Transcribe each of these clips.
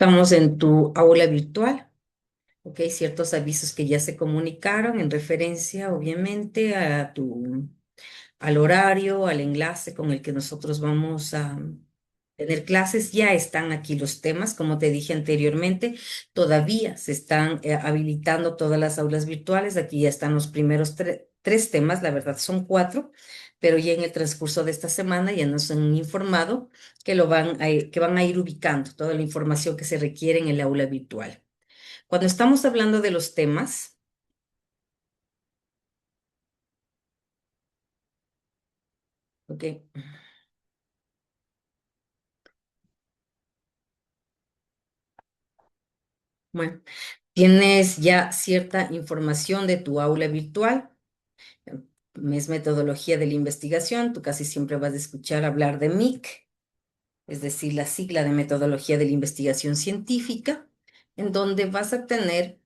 Estamos en tu aula virtual, ¿ok? Ciertos avisos que ya se comunicaron en referencia, obviamente, al horario, al enlace con el que nosotros vamos a tener clases. Ya están aquí los temas, como te dije anteriormente, todavía se están habilitando todas las aulas virtuales. Aquí ya están los primeros tres temas, la verdad son cuatro, pero ya en el transcurso de esta semana ya nos han informado que que van a ir ubicando toda la información que se requiere en el aula virtual. Cuando estamos hablando de los temas, ok, bueno, tienes ya cierta información de tu aula virtual. Es metodología de la investigación. Tú casi siempre vas a escuchar hablar de MIC, es decir, la sigla de metodología de la investigación científica, en donde vas a tener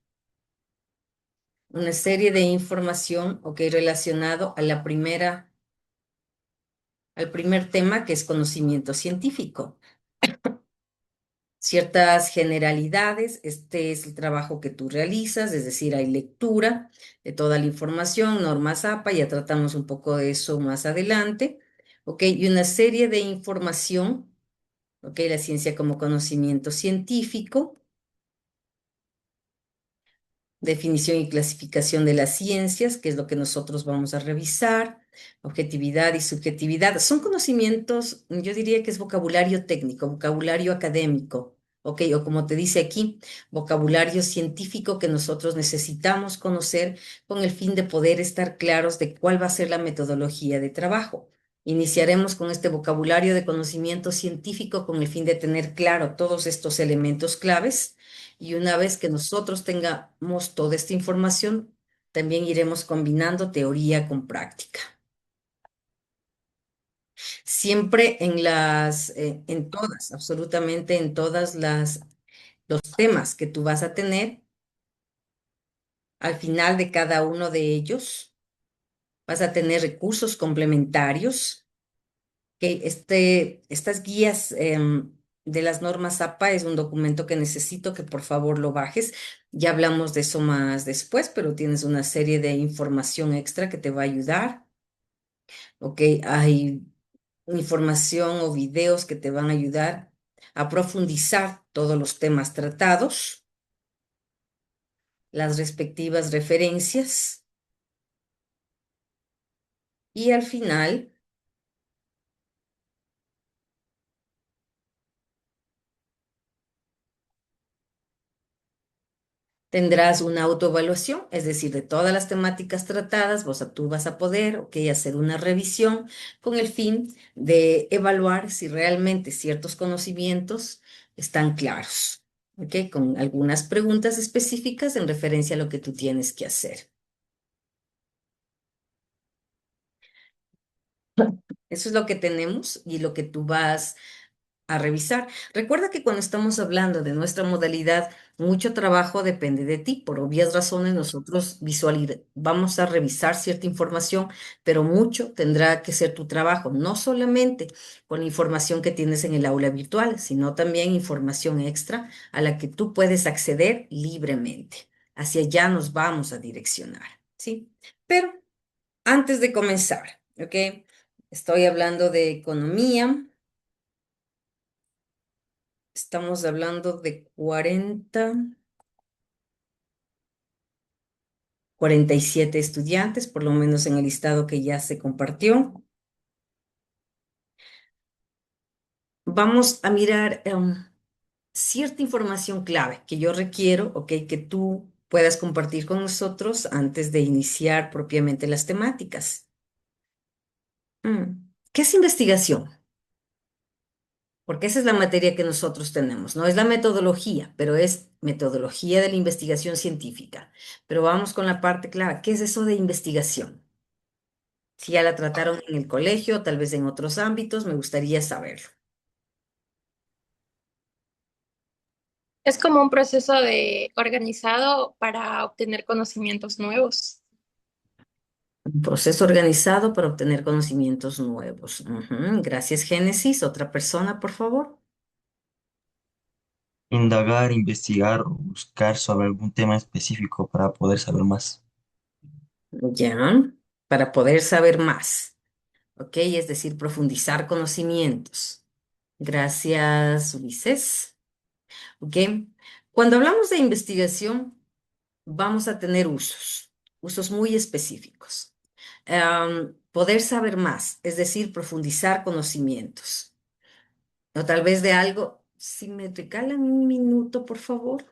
una serie de información, ok, relacionado a al primer tema, que es conocimiento científico. Ciertas generalidades, este es el trabajo que tú realizas, es decir, hay lectura de toda la información, normas APA, ya tratamos un poco de eso más adelante, ¿ok? Y una serie de información, ¿ok? La ciencia como conocimiento científico, definición y clasificación de las ciencias, que es lo que nosotros vamos a revisar, objetividad y subjetividad. Son conocimientos, yo diría que es vocabulario técnico, vocabulario académico, ¿ok? O como te dice aquí, vocabulario científico que nosotros necesitamos conocer con el fin de poder estar claros de cuál va a ser la metodología de trabajo. Iniciaremos con este vocabulario de conocimiento científico con el fin de tener claro todos estos elementos claves y una vez que nosotros tengamos toda esta información, también iremos combinando teoría con práctica. Siempre en todas, absolutamente en todas los temas que tú vas a tener, al final de cada uno de ellos, vas a tener recursos complementarios que estas guías de las normas APA es un documento que necesito que por favor lo bajes. Ya hablamos de eso más después, pero tienes una serie de información extra que te va a ayudar. Ok, hay información o videos que te van a ayudar a profundizar todos los temas tratados, las respectivas referencias y al final tendrás una autoevaluación, es decir, de todas las temáticas tratadas, tú vas a poder, ok, hacer una revisión con el fin de evaluar si realmente ciertos conocimientos están claros, ok, con algunas preguntas específicas en referencia a lo que tú tienes que hacer. Eso es lo que tenemos y lo que tú vas a revisar. Recuerda que cuando estamos hablando de nuestra modalidad, mucho trabajo depende de ti. Por obvias razones, nosotros vamos a revisar cierta información, pero mucho tendrá que ser tu trabajo, no solamente con la información que tienes en el aula virtual, sino también información extra a la que tú puedes acceder libremente. Hacia allá nos vamos a direccionar, ¿sí? Pero antes de comenzar, ¿ok? Estoy hablando de economía. Estamos hablando de 47 estudiantes, por lo menos en el listado que ya se compartió. Vamos a mirar cierta información clave que yo requiero, ok, que tú puedas compartir con nosotros antes de iniciar propiamente las temáticas. ¿Qué es investigación? Porque esa es la materia que nosotros tenemos, no es la metodología, pero es metodología de la investigación científica. Pero vamos con la parte clara. ¿Qué es eso de investigación? Si ya la trataron en el colegio, tal vez en otros ámbitos, me gustaría saberlo. Es como un proceso de organizado para obtener conocimientos nuevos. Un proceso organizado para obtener conocimientos nuevos. Ujú. Gracias, Génesis. Otra persona, por favor. Indagar, investigar o buscar sobre algún tema específico para poder saber más. Ya, para poder saber más. ¿Ok? Es decir, profundizar conocimientos. Gracias, Ulises. ¿Ok? Cuando hablamos de investigación, vamos a tener usos muy específicos. Poder saber más, es decir, profundizar conocimientos. O tal vez de algo, si me regalan un minuto, por favor.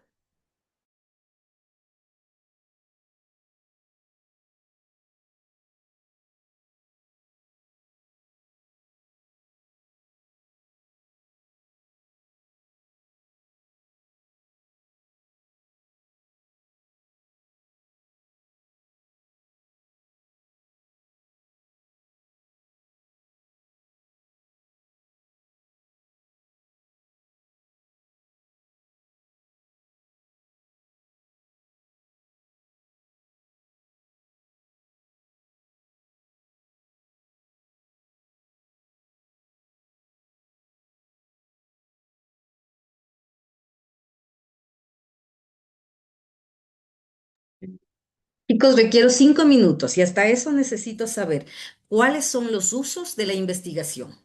Chicos, requiero 5 minutos y hasta eso necesito saber cuáles son los usos de la investigación.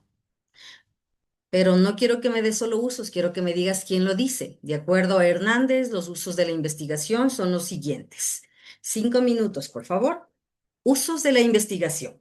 Pero no quiero que me des solo usos, quiero que me digas quién lo dice. De acuerdo a Hernández, los usos de la investigación son los siguientes. 5 minutos, por favor. Usos de la investigación.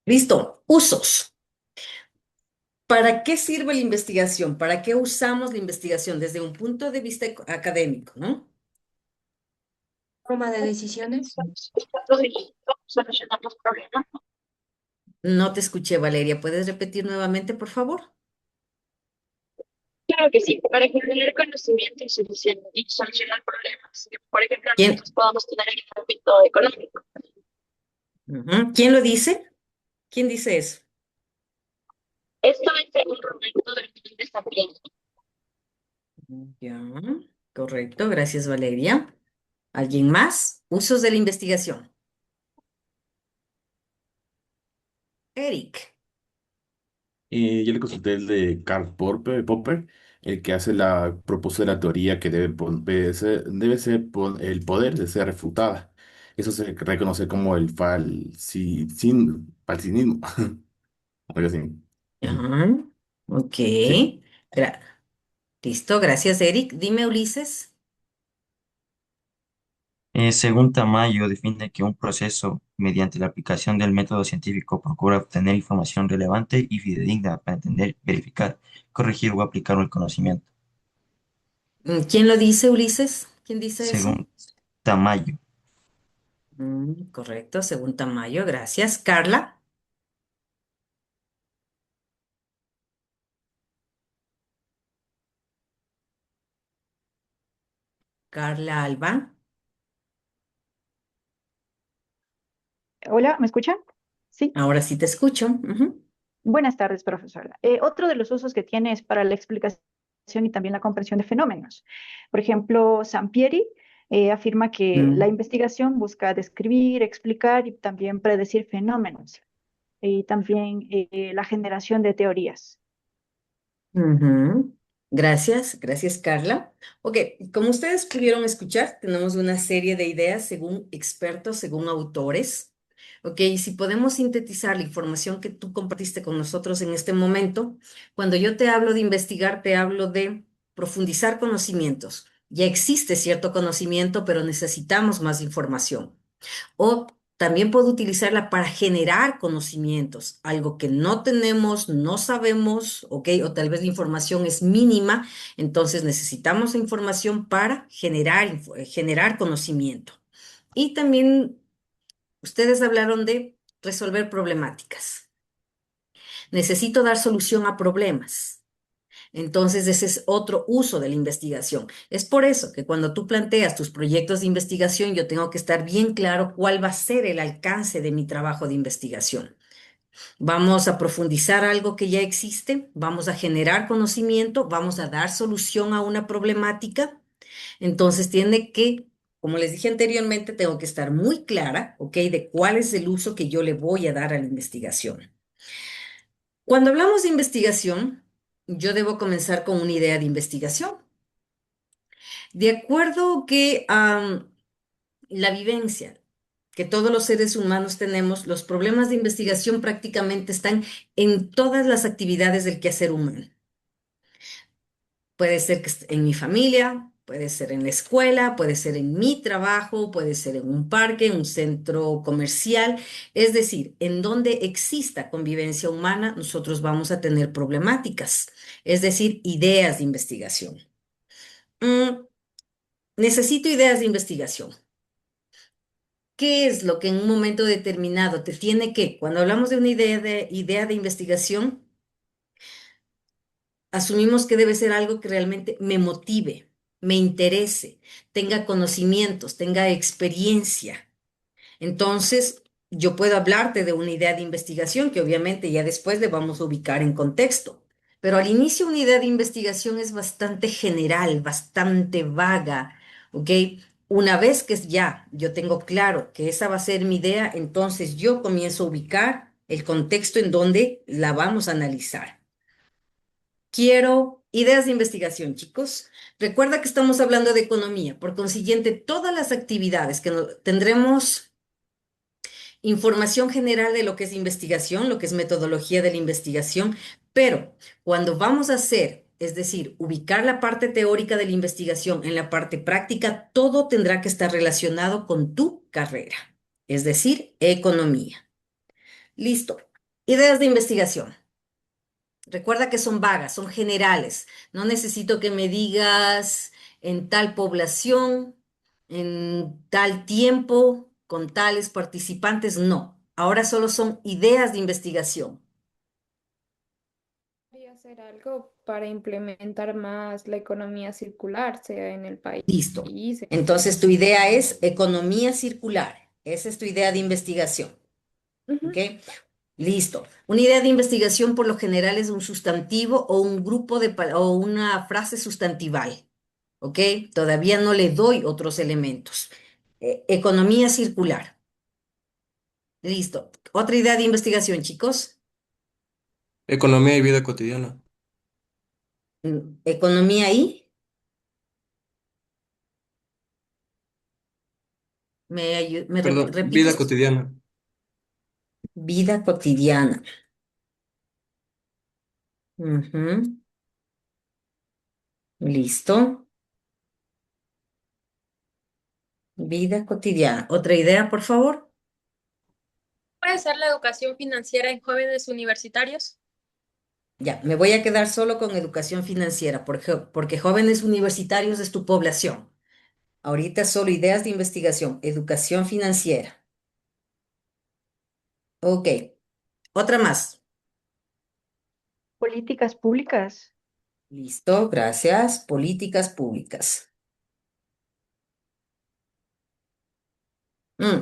Listo. Usos. ¿Para qué sirve la investigación? ¿Para qué usamos la investigación desde un punto de vista académico, ¿no? Toma de decisiones. Solucionar los problemas. No te escuché, Valeria. ¿Puedes repetir nuevamente, por favor? Claro que sí, para generar conocimiento y solucionar problemas. Por ejemplo, ¿Quién? nosotros podamos tener el ámbito económico. Ujú. ¿Quién lo dice? ¿Quién dice eso? Esto es según Roberto del Fin de Sapiens. Ya, correcto, gracias Valeria. ¿Alguien más? Usos de la investigación. Eric. Yo le consulté el de Popper, el que propuso la teoría que el poder de ser refutada. Eso se reconoce como el falsinismo, algo así. Ajá, ok. Sí. Gra- Listo, gracias Eric. Dime, Ulises. Según Tamayo, define que un proceso, mediante la aplicación del método científico, procura obtener información relevante y fidedigna para entender, verificar, corregir o aplicar el conocimiento. ¿Quién lo dice, Ulises? ¿Quién dice eso? Según Tamayo. Correcto, según Tamayo, gracias. Carla. Carla Alba. Hola, ¿me escuchan? Sí. Ahora sí te escucho. Ujú. Buenas tardes, profesora. Otro de los usos que tiene es para la explicación y también la comprensión de fenómenos. Por ejemplo, Sampieri afirma que la Mm, investigación busca describir, explicar y también predecir fenómenos y también la generación de teorías. ujú. Gracias, gracias Carla. Ok, como ustedes pudieron escuchar, tenemos una serie de ideas según expertos, según autores. Ok, y si podemos sintetizar la información que tú compartiste con nosotros en este momento, cuando yo te hablo de investigar, te hablo de profundizar conocimientos. Ya existe cierto conocimiento, pero necesitamos más información. O también puedo utilizarla para generar conocimientos, algo que no tenemos, no sabemos, ¿ok? O tal vez la información es mínima, entonces necesitamos información para generar conocimiento. Y también ustedes hablaron de resolver problemáticas. Necesito dar solución a problemas. Entonces, ese es otro uso de la investigación. Es por eso que cuando tú planteas tus proyectos de investigación, yo tengo que estar bien claro cuál va a ser el alcance de mi trabajo de investigación. Vamos a profundizar algo que ya existe, vamos a generar conocimiento, vamos a dar solución a una problemática. Entonces, tiene que, como les dije anteriormente, tengo que estar muy clara, ¿ok? De cuál es el uso que yo le voy a dar a la investigación. Cuando hablamos de investigación, yo debo comenzar con una idea de investigación. De acuerdo que la vivencia que todos los seres humanos tenemos, los problemas de investigación prácticamente están en todas las actividades del quehacer humano. Puede ser que esté en mi familia, puede ser en la escuela, puede ser en mi trabajo, puede ser en un parque, en un centro comercial. Es decir, en donde exista convivencia humana, nosotros vamos a tener problemáticas, es decir, ideas de investigación. Mm, Necesito ideas de investigación. ¿Qué es lo que en un momento determinado te tiene que, cuando hablamos de una idea de investigación, asumimos que debe ser algo que realmente me motive, me interese, tenga conocimientos, tenga experiencia? Entonces, yo puedo hablarte de una idea de investigación que obviamente ya después le vamos a ubicar en contexto. Pero al inicio una idea de investigación es bastante general, bastante vaga, ¿ok? Una vez que ya yo tengo claro que esa va a ser mi idea, entonces yo comienzo a ubicar el contexto en donde la vamos a analizar. Quiero ideas de investigación, chicos. Recuerda que estamos hablando de economía, por consiguiente, todas las actividades que tendremos información general de lo que es investigación, lo que es metodología de la investigación, pero cuando vamos a hacer, es decir, ubicar la parte teórica de la investigación en la parte práctica, todo tendrá que estar relacionado con tu carrera, es decir, economía. Listo. Ideas de investigación. Recuerda que son vagas, son generales. No necesito que me digas en tal población, en tal tiempo, con tales participantes. No. Ahora solo son ideas de investigación. Podría hacer algo para implementar más la economía circular, sea en el país. Listo. Entonces tu idea es economía circular. Esa es tu idea de investigación. Ujú. ¿Ok? Listo. Una idea de investigación por lo general es un sustantivo o un grupo o una frase sustantival. ¿Ok? Todavía no le doy otros elementos. Economía circular. Listo. Otra idea de investigación, chicos. Economía y vida cotidiana. Economía y Perdón, vida repites cotidiana. vida cotidiana. Ujú. Listo. Vida cotidiana. Otra idea, por favor. ¿Puede ser la educación financiera en jóvenes universitarios? Ya, me voy a quedar solo con educación financiera, porque jóvenes universitarios es tu población. Ahorita solo ideas de investigación, educación financiera. Ok, otra más. Políticas públicas. Listo, gracias. Políticas públicas.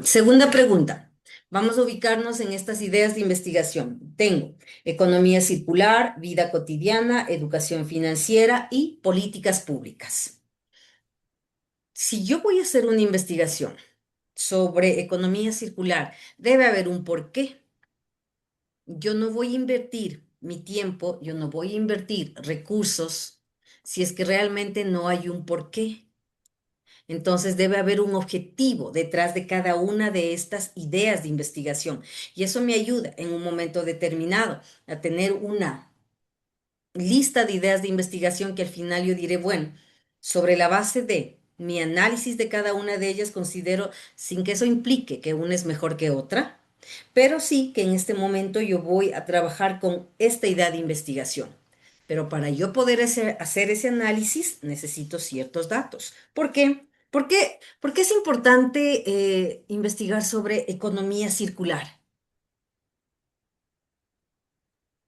Segunda pregunta. Vamos a ubicarnos en estas ideas de investigación. Tengo economía circular, vida cotidiana, educación financiera y políticas públicas. Si yo voy a hacer una investigación sobre economía circular, debe haber un porqué. Yo no voy a invertir mi tiempo, yo no voy a invertir recursos si es que realmente no hay un porqué. Entonces debe haber un objetivo detrás de cada una de estas ideas de investigación. Y eso me ayuda en un momento determinado a tener una lista de ideas de investigación que al final yo diré, bueno, sobre la base de mi análisis de cada una de ellas, considero, sin que eso implique que una es mejor que otra, pero sí que en este momento yo voy a trabajar con esta idea de investigación. Pero para yo poder hacer ese análisis necesito ciertos datos. ¿Por qué? ¿Por qué es importante investigar sobre economía circular?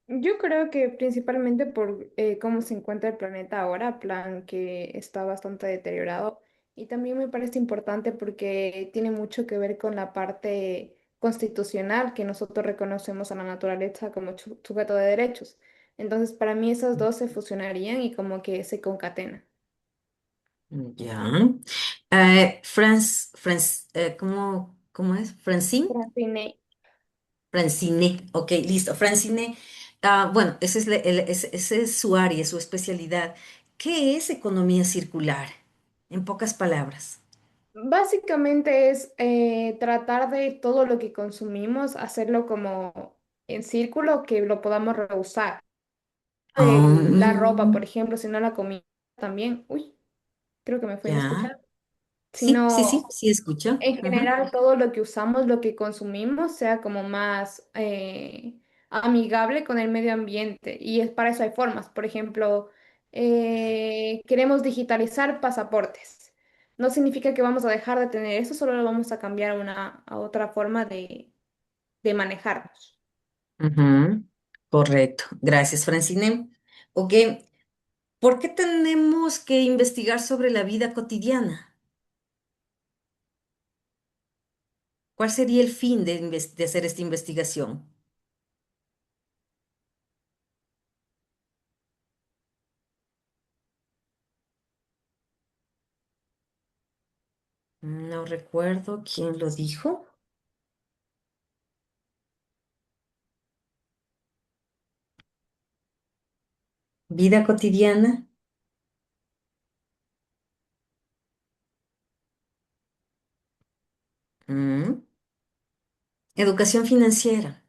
Yo creo que principalmente por cómo se encuentra el planeta ahora, plan que está bastante deteriorado. Y también me parece importante porque tiene mucho que ver con la parte constitucional que nosotros reconocemos a la naturaleza como sujeto de derechos. Entonces, para mí esas dos se fusionarían y como que se concatenan. Ya. ¿Cómo es? Francine. Procrastinate. Francine. Ok, listo. Francine. Bueno, ese es su área, su especialidad. ¿Qué es economía circular? En pocas palabras. Básicamente es tratar de todo lo que consumimos, hacerlo como en círculo, que lo podamos reusar. La ropa, por Ah, ejemplo, si no la comida también. Uy, creo que me fue a ya. escuchar. Sí, sí, Sino sí, sí, escucho. en Ujú. general todo lo que usamos, lo que consumimos, sea como más amigable con el medio ambiente. Y es para eso hay formas. Por ejemplo, queremos digitalizar pasaportes. No significa que vamos a dejar de tener eso, solo lo vamos a cambiar a otra forma de manejarnos. Ujú. Correcto. Gracias, Francine. Ok, ¿por qué tenemos que investigar sobre la vida cotidiana? ¿Cuál sería el fin de hacer esta investigación? No recuerdo quién lo dijo. Vida cotidiana. Mm. Educación financiera.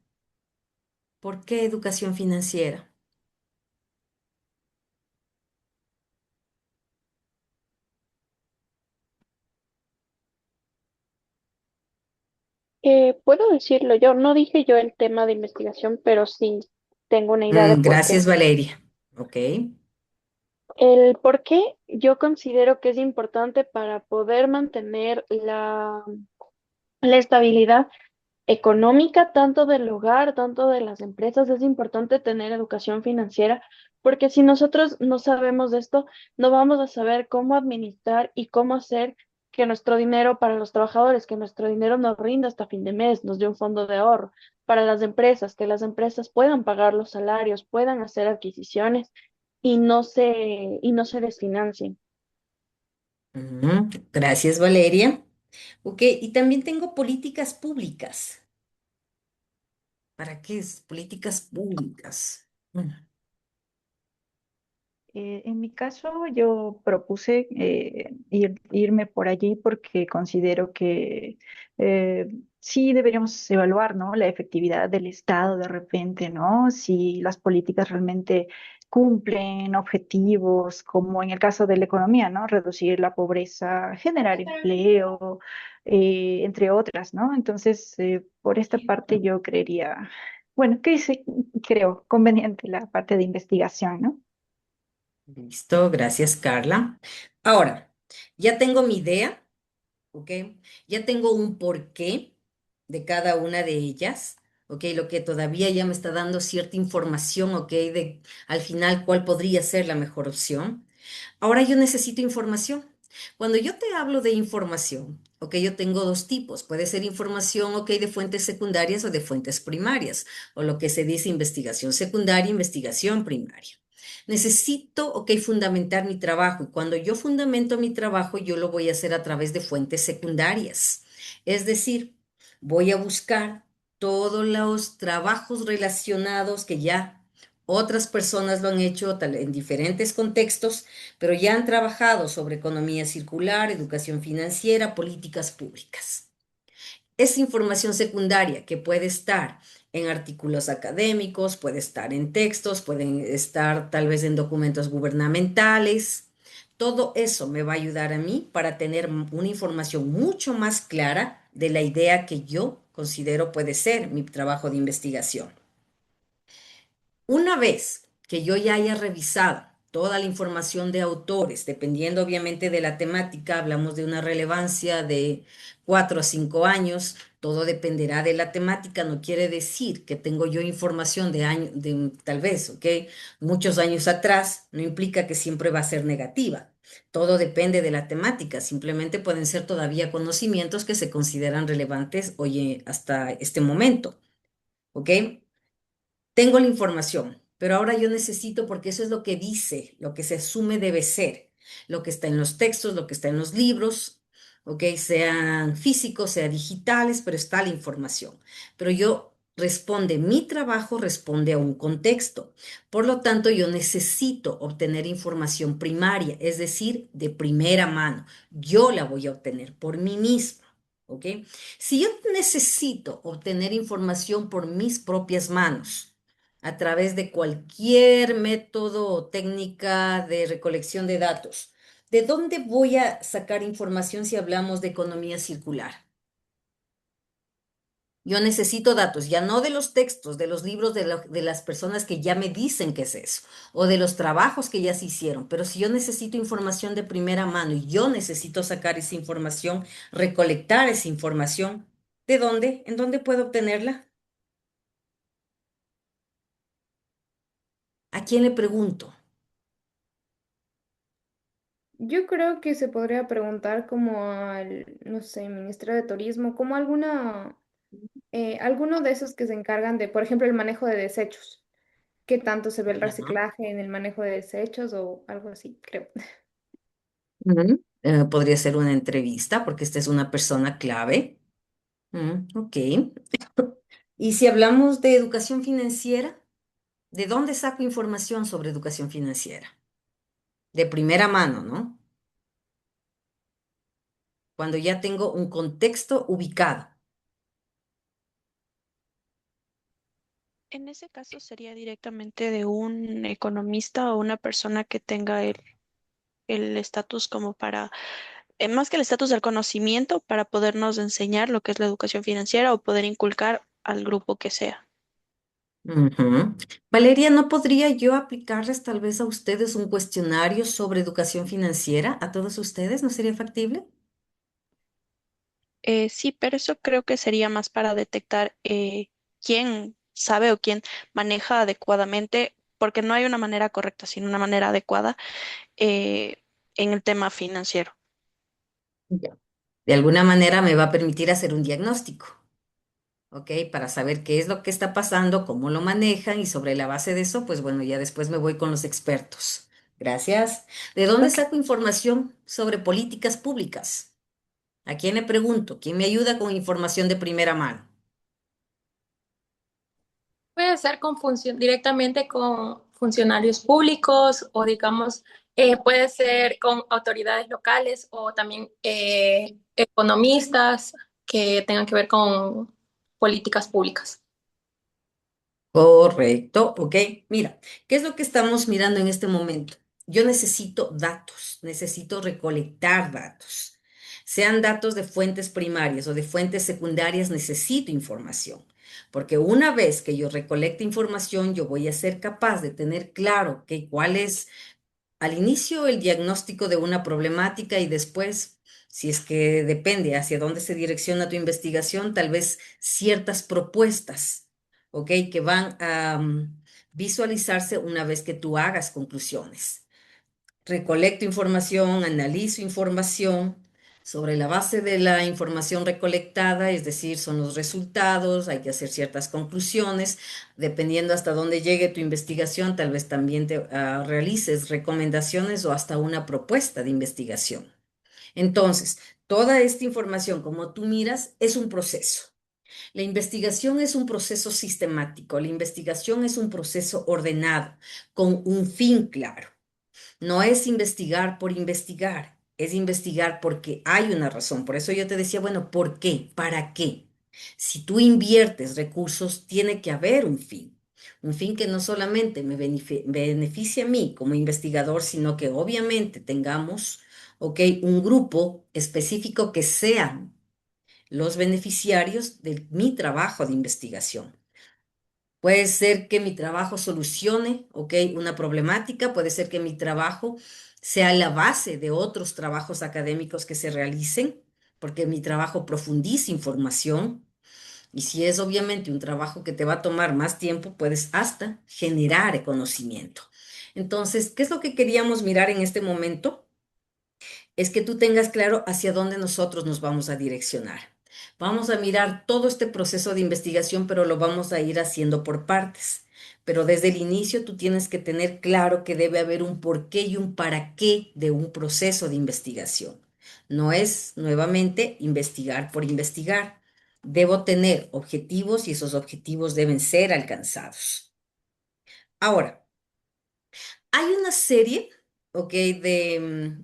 ¿Por qué educación financiera? Puedo decirlo yo, no dije yo el tema de investigación, pero sí tengo una idea de por qué. Gracias, Valeria. Ok. El por qué yo considero que es importante para poder mantener la estabilidad económica, tanto del hogar, tanto de las empresas, es importante tener educación financiera, porque si nosotros no sabemos de esto, no vamos a saber cómo administrar y cómo hacer que nuestro dinero para los trabajadores, que nuestro dinero nos rinda hasta fin de mes, nos dé un fondo de ahorro para las empresas, que las empresas puedan pagar los salarios, puedan hacer adquisiciones y no se desfinancien. Gracias, Valeria. Ok, y también tengo políticas públicas. ¿Para qué es? Políticas públicas. En mi caso, yo propuse irme por allí porque considero que sí deberíamos evaluar, ¿no? La efectividad del Estado de repente, ¿no? Si las políticas realmente cumplen objetivos, como en el caso de la economía, ¿no? Reducir la pobreza, generar empleo, entre otras, ¿no? Entonces, por esta parte yo creería, bueno, creo conveniente la parte de investigación, ¿no? Listo, gracias, Carla. Ahora, ya tengo mi idea, ¿ok? Ya tengo un porqué de cada una de ellas, ¿ok? Lo que todavía ya me está dando cierta información, ¿ok? De al final cuál podría ser la mejor opción. Ahora yo necesito información. Cuando yo te hablo de información, ¿ok? Yo tengo dos tipos. Puede ser información, ¿ok? De fuentes secundarias o de fuentes primarias, o lo que se dice investigación secundaria, investigación primaria. Necesito, ok, fundamentar mi trabajo y cuando yo fundamento mi trabajo, yo lo voy a hacer a través de fuentes secundarias. Es decir, voy a buscar todos los trabajos relacionados que ya otras personas lo han hecho en diferentes contextos, pero ya han trabajado sobre economía circular, educación financiera, políticas públicas. Es información secundaria que puede estar en artículos académicos, puede estar en textos, pueden estar tal vez en documentos gubernamentales. Todo eso me va a ayudar a mí para tener una información mucho más clara de la idea que yo considero puede ser mi trabajo de investigación. Una vez que yo ya haya revisado toda la información de autores, dependiendo obviamente de la temática, hablamos de una relevancia de 4 a 5 años, todo dependerá de la temática, no quiere decir que tengo yo información de años, de tal vez, ¿ok? Muchos años atrás, no implica que siempre va a ser negativa. Todo depende de la temática, simplemente pueden ser todavía conocimientos que se consideran relevantes hoy hasta este momento, ¿ok? Tengo la información, pero ahora yo necesito, porque eso es lo que dice, lo que se asume debe ser, lo que está en los textos, lo que está en los libros, ¿ok? Sean físicos, sean digitales, pero está la información. Pero mi trabajo responde a un contexto. Por lo tanto, yo necesito obtener información primaria, es decir, de primera mano. Yo la voy a obtener por mí misma. ¿Ok? Si yo necesito obtener información por mis propias manos, a través de cualquier método o técnica de recolección de datos. ¿De dónde voy a sacar información si hablamos de economía circular? Yo necesito datos, ya no de los textos, de los libros de las personas que ya me dicen qué es eso, o de los trabajos que ya se hicieron, pero si yo necesito información de primera mano y yo necesito sacar esa información, recolectar esa información, ¿de dónde? ¿En dónde puedo obtenerla? ¿A quién le pregunto? Yo creo que se podría preguntar como al, no sé, Ministerio de Turismo, como alguno de esos que se encargan de, por ejemplo, el manejo de desechos. ¿Qué tanto se ve el reciclaje en el manejo de desechos o algo así, creo? Podría ser una entrevista porque esta es una persona clave. Ok. Y si hablamos de educación financiera, ¿de dónde saco información sobre educación financiera? De primera mano, ¿no? Cuando ya tengo un contexto ubicado. En ese caso sería directamente de un economista o una persona que tenga el estatus como para, más que el estatus del conocimiento, para podernos enseñar lo que es la educación financiera o poder inculcar al grupo que sea. Ujú. Valeria, ¿no podría yo aplicarles tal vez a ustedes un cuestionario sobre educación financiera? ¿A todos ustedes? ¿No sería factible? Sí, pero eso creo que sería más para detectar quién sabe o quién maneja adecuadamente, porque no hay una manera correcta, sino una manera adecuada en el tema financiero. Ya. De alguna manera me va a permitir hacer un diagnóstico, ¿ok? Para saber qué es lo que está pasando, cómo lo manejan y sobre la base de eso, pues bueno, ya después me voy con los expertos. Gracias. ¿De dónde Ok. saco información sobre políticas públicas? ¿A quién le pregunto? ¿Quién me ayuda con información de primera mano? Puede ser con directamente con funcionarios públicos o digamos, puede ser con autoridades locales o también economistas que tengan que ver con políticas públicas. Correcto, ok. Mira, ¿qué es lo que estamos mirando en este momento? Yo necesito datos, necesito recolectar datos. Sean datos de fuentes primarias o de fuentes secundarias, necesito información. Porque una vez que yo recolecte información, yo voy a ser capaz de tener claro que cuál es al inicio el diagnóstico de una problemática y después, si es que depende hacia dónde se direcciona tu investigación, tal vez ciertas propuestas, ¿ok? Que van a visualizarse una vez que tú hagas conclusiones. Recolecto información, analizo información. Sobre la base de la información recolectada, es decir, son los resultados, hay que hacer ciertas conclusiones. Dependiendo hasta dónde llegue tu investigación, tal vez también te realices recomendaciones o hasta una propuesta de investigación. Entonces, toda esta información, como tú miras, es un proceso. La investigación es un proceso sistemático, la investigación es un proceso ordenado, con un fin claro. No es investigar por investigar, es investigar porque hay una razón. Por eso yo te decía, bueno, ¿por qué? ¿Para qué? Si tú inviertes recursos, tiene que haber un fin. Un fin que no solamente me beneficie a mí como investigador, sino que obviamente tengamos, ok, un grupo específico que sean los beneficiarios de mi trabajo de investigación. Puede ser que mi trabajo solucione, ¿ok? Una problemática, puede ser que mi trabajo sea la base de otros trabajos académicos que se realicen, porque mi trabajo profundiza información. Y si es obviamente un trabajo que te va a tomar más tiempo, puedes hasta generar conocimiento. Entonces, ¿qué es lo que queríamos mirar en este momento? Es que tú tengas claro hacia dónde nosotros nos vamos a direccionar. Vamos a mirar todo este proceso de investigación, pero lo vamos a ir haciendo por partes. Pero desde el inicio tú tienes que tener claro que debe haber un porqué y un para qué de un proceso de investigación. No es nuevamente investigar por investigar. Debo tener objetivos y esos objetivos deben ser alcanzados. Ahora, hay una serie, ¿ok? De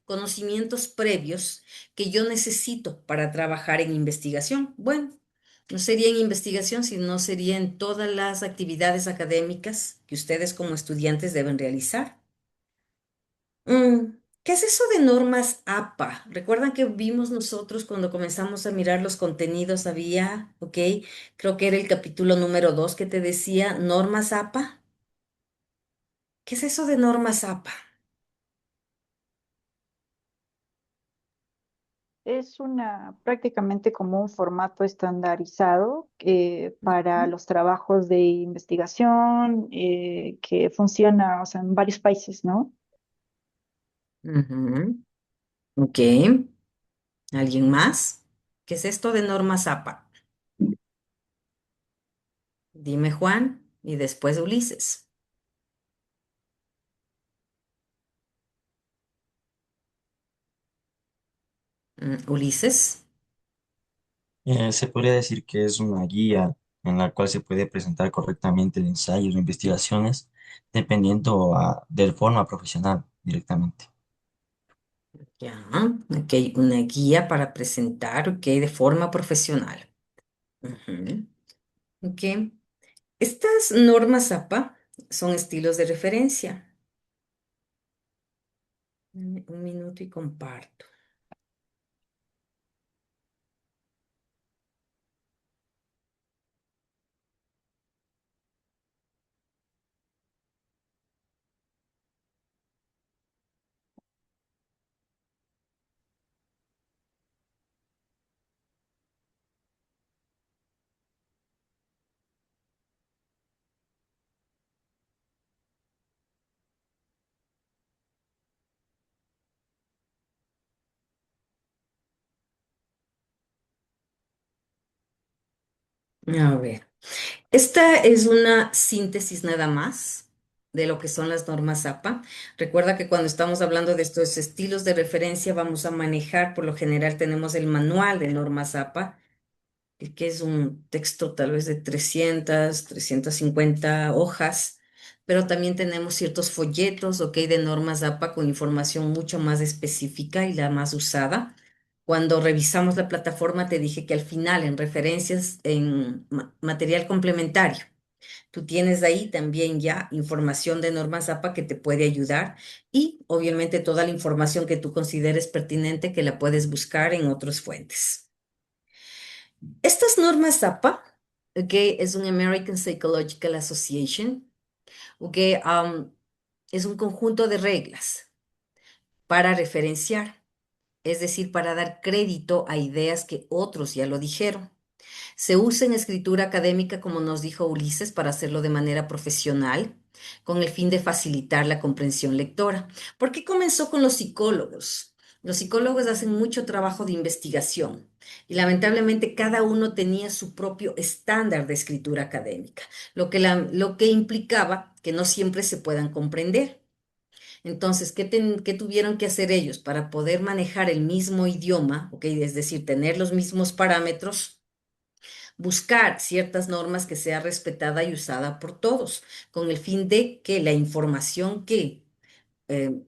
conocimientos previos que yo necesito para trabajar en investigación. Bueno, no sería en investigación, sino sería en todas las actividades académicas que ustedes como estudiantes deben realizar. ¿Qué es eso de normas APA? ¿Recuerdan que vimos nosotros cuando comenzamos a mirar los contenidos? Había, ok, creo que era el capítulo número 2 que te decía normas APA. ¿Qué es eso de normas APA? Es una prácticamente como un formato estandarizado para los trabajos de investigación que funciona, o sea, en varios países, ¿no? Ujú, ok. ¿Alguien más? ¿Qué es esto de normas APA? Dime Juan y después Ulises. Ulises. Se podría decir que es una guía en la cual se puede presentar correctamente el ensayo o investigaciones dependiendo de forma profesional directamente. Ya, ok, una guía para presentar, ok, de forma profesional. Ujú, ok. Estas normas APA son estilos de referencia. Un minuto y comparto. A ver, esta es una síntesis nada más de lo que son las normas APA. Recuerda que cuando estamos hablando de estos estilos de referencia vamos a manejar, por lo general tenemos el manual de normas APA, que es un texto tal vez de 350 hojas, pero también tenemos ciertos folletos, ok, de normas APA con información mucho más específica y la más usada. Cuando revisamos la plataforma te dije que al final en referencias en material complementario, tú tienes ahí también ya información de normas APA que te puede ayudar y obviamente toda la información que tú consideres pertinente que la puedes buscar en otras fuentes. Estas normas APA, ok, es un American Psychological Association, ok, es un conjunto de reglas para referenciar, es decir, para dar crédito a ideas que otros ya lo dijeron. Se usa en escritura académica, como nos dijo Ulises, para hacerlo de manera profesional, con el fin de facilitar la comprensión lectora. ¿Por qué comenzó con los psicólogos? Los psicólogos hacen mucho trabajo de investigación y lamentablemente cada uno tenía su propio estándar de escritura académica, lo que implicaba que no siempre se puedan comprender. Entonces, ¿qué tuvieron que hacer ellos para poder manejar el mismo idioma, okay? Es decir, tener los mismos parámetros? Buscar ciertas normas que sea respetada y usada por todos, con el fin de que la información que eh,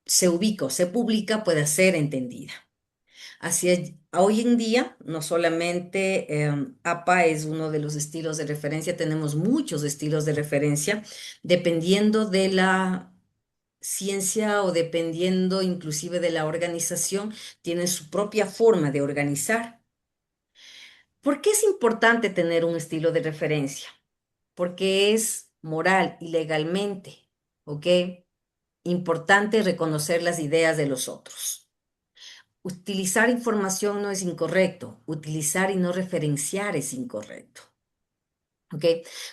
se ubica o se publica pueda ser entendida. Así es, hoy en día, no solamente APA es uno de los estilos de referencia, tenemos muchos estilos de referencia, dependiendo de la ciencia o dependiendo inclusive de la organización, tienen su propia forma de organizar. ¿Por qué es importante tener un estilo de referencia? Porque es moral y legalmente, ¿ok? Importante reconocer las ideas de los otros. Utilizar información no es incorrecto, utilizar y no referenciar es incorrecto, ¿ok?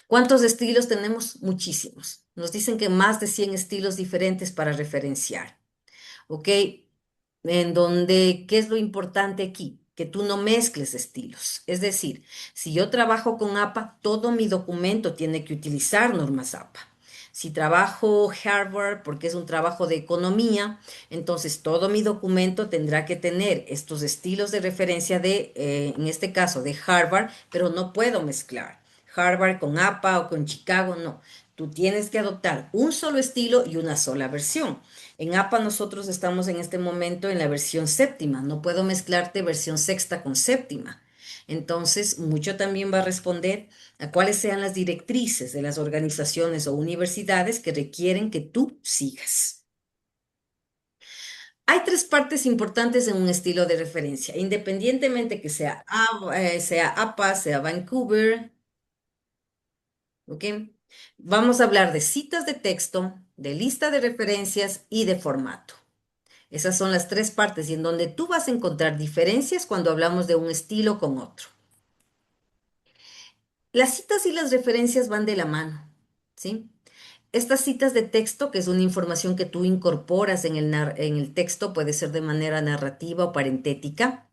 ¿Cuántos estilos tenemos? Muchísimos. Nos dicen que más de 100 estilos diferentes para referenciar. ¿Ok? En donde, ¿qué es lo importante aquí? Que tú no mezcles estilos. Es decir, si yo trabajo con APA, todo mi documento tiene que utilizar normas APA. Si trabajo Harvard porque es un trabajo de economía, entonces todo mi documento tendrá que tener estos estilos de referencia de, en este caso, de Harvard, pero no puedo mezclar Harvard con APA o con Chicago, no. Tú tienes que adoptar un solo estilo y una sola versión. En APA nosotros estamos en este momento en la versión séptima, no puedo mezclarte versión sexta con séptima. Entonces, mucho también va a responder a cuáles sean las directrices de las organizaciones o universidades que requieren que tú sigas. Hay tres partes importantes en un estilo de referencia, independientemente que sea APA, sea Vancouver, ¿ok? Vamos a hablar de citas de texto, de lista de referencias y de formato. Esas son las tres partes y en donde tú vas a encontrar diferencias cuando hablamos de un estilo con otro. Las citas y las referencias van de la mano, ¿sí? Estas citas de texto, que es una información que tú incorporas en el texto, puede ser de manera narrativa o parentética,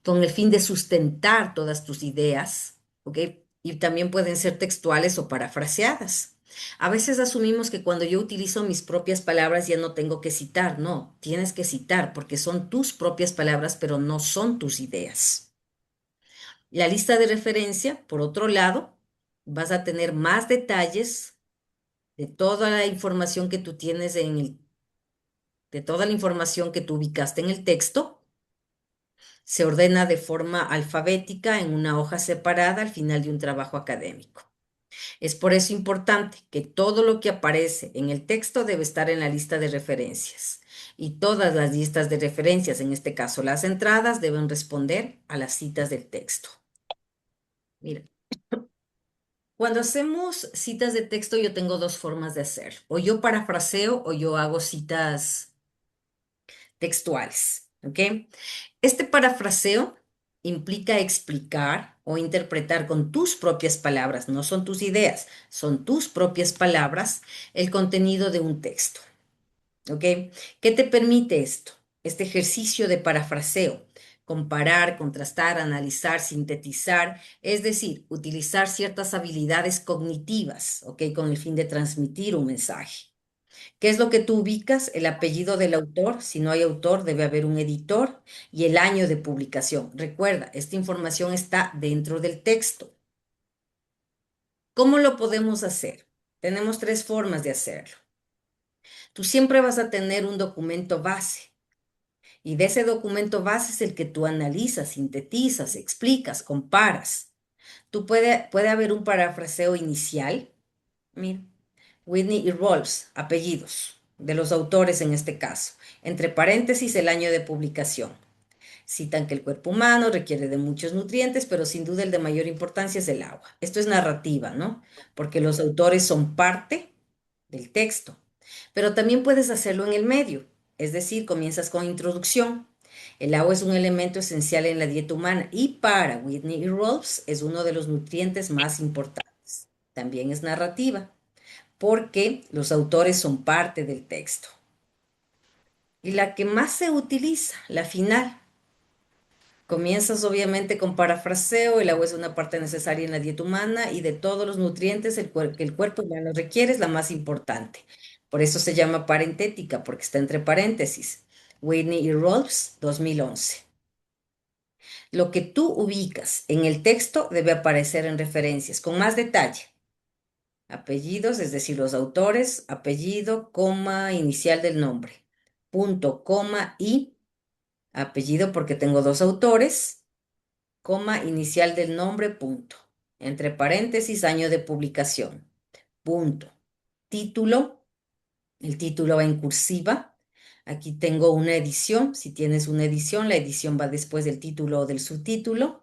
con el fin de sustentar todas tus ideas, ¿ok? Y también pueden ser textuales o parafraseadas. A veces asumimos que cuando yo utilizo mis propias palabras ya no tengo que citar. No, tienes que citar porque son tus propias palabras, pero no son tus ideas. La lista de referencia, por otro lado, vas a tener más detalles de toda la información que tú tienes de toda la información que tú ubicaste en el texto. Se ordena de forma alfabética en una hoja separada al final de un trabajo académico. Es por eso importante que todo lo que aparece en el texto debe estar en la lista de referencias. Y todas las listas de referencias, en este caso las entradas, deben responder a las citas del texto. Mira, cuando hacemos citas de texto yo tengo dos formas de hacer. O yo parafraseo o yo hago citas textuales. ¿Ok? Este parafraseo implica explicar o interpretar con tus propias palabras, no son tus ideas, son tus propias palabras, el contenido de un texto. ¿Ok? ¿Qué te permite esto? Este ejercicio de parafraseo comparar, contrastar, analizar, sintetizar, es decir, utilizar ciertas habilidades cognitivas, ¿ok? Con el fin de transmitir un mensaje. ¿Qué es lo que tú ubicas? El apellido del autor. Si no hay autor, debe haber un editor y el año de publicación. Recuerda, esta información está dentro del texto. ¿Cómo lo podemos hacer? Tenemos tres formas de hacerlo. Tú siempre vas a tener un documento base y de ese documento base es el que tú analizas, sintetizas, explicas, comparas. Puede haber un parafraseo inicial. Mira, Whitney y Rolls, apellidos de los autores en este caso, entre paréntesis el año de publicación. Citan que el cuerpo humano requiere de muchos nutrientes, pero sin duda el de mayor importancia es el agua. Esto es narrativa, ¿no? Porque los autores son parte del texto. Pero también puedes hacerlo en el medio, es decir, comienzas con introducción. El agua es un elemento esencial en la dieta humana y para Whitney y Rolls es uno de los nutrientes más importantes. También es narrativa porque los autores son parte del texto. Y la que más se utiliza, la final. Comienzas obviamente con parafraseo, el agua es una parte necesaria en la dieta humana y de todos los nutrientes que el cuerpo humano requiere es la más importante. Por eso se llama parentética, porque está entre paréntesis. Whitney y Rolfs, 2011. Lo que tú ubicas en el texto debe aparecer en referencias con más detalle. Apellidos, es decir, los autores, apellido, coma, inicial del nombre, punto, coma y apellido porque tengo dos autores, coma, inicial del nombre, punto. Entre paréntesis, año de publicación, punto. Título, el título va en cursiva. Aquí tengo una edición. Si tienes una edición, la edición va después del título o del subtítulo,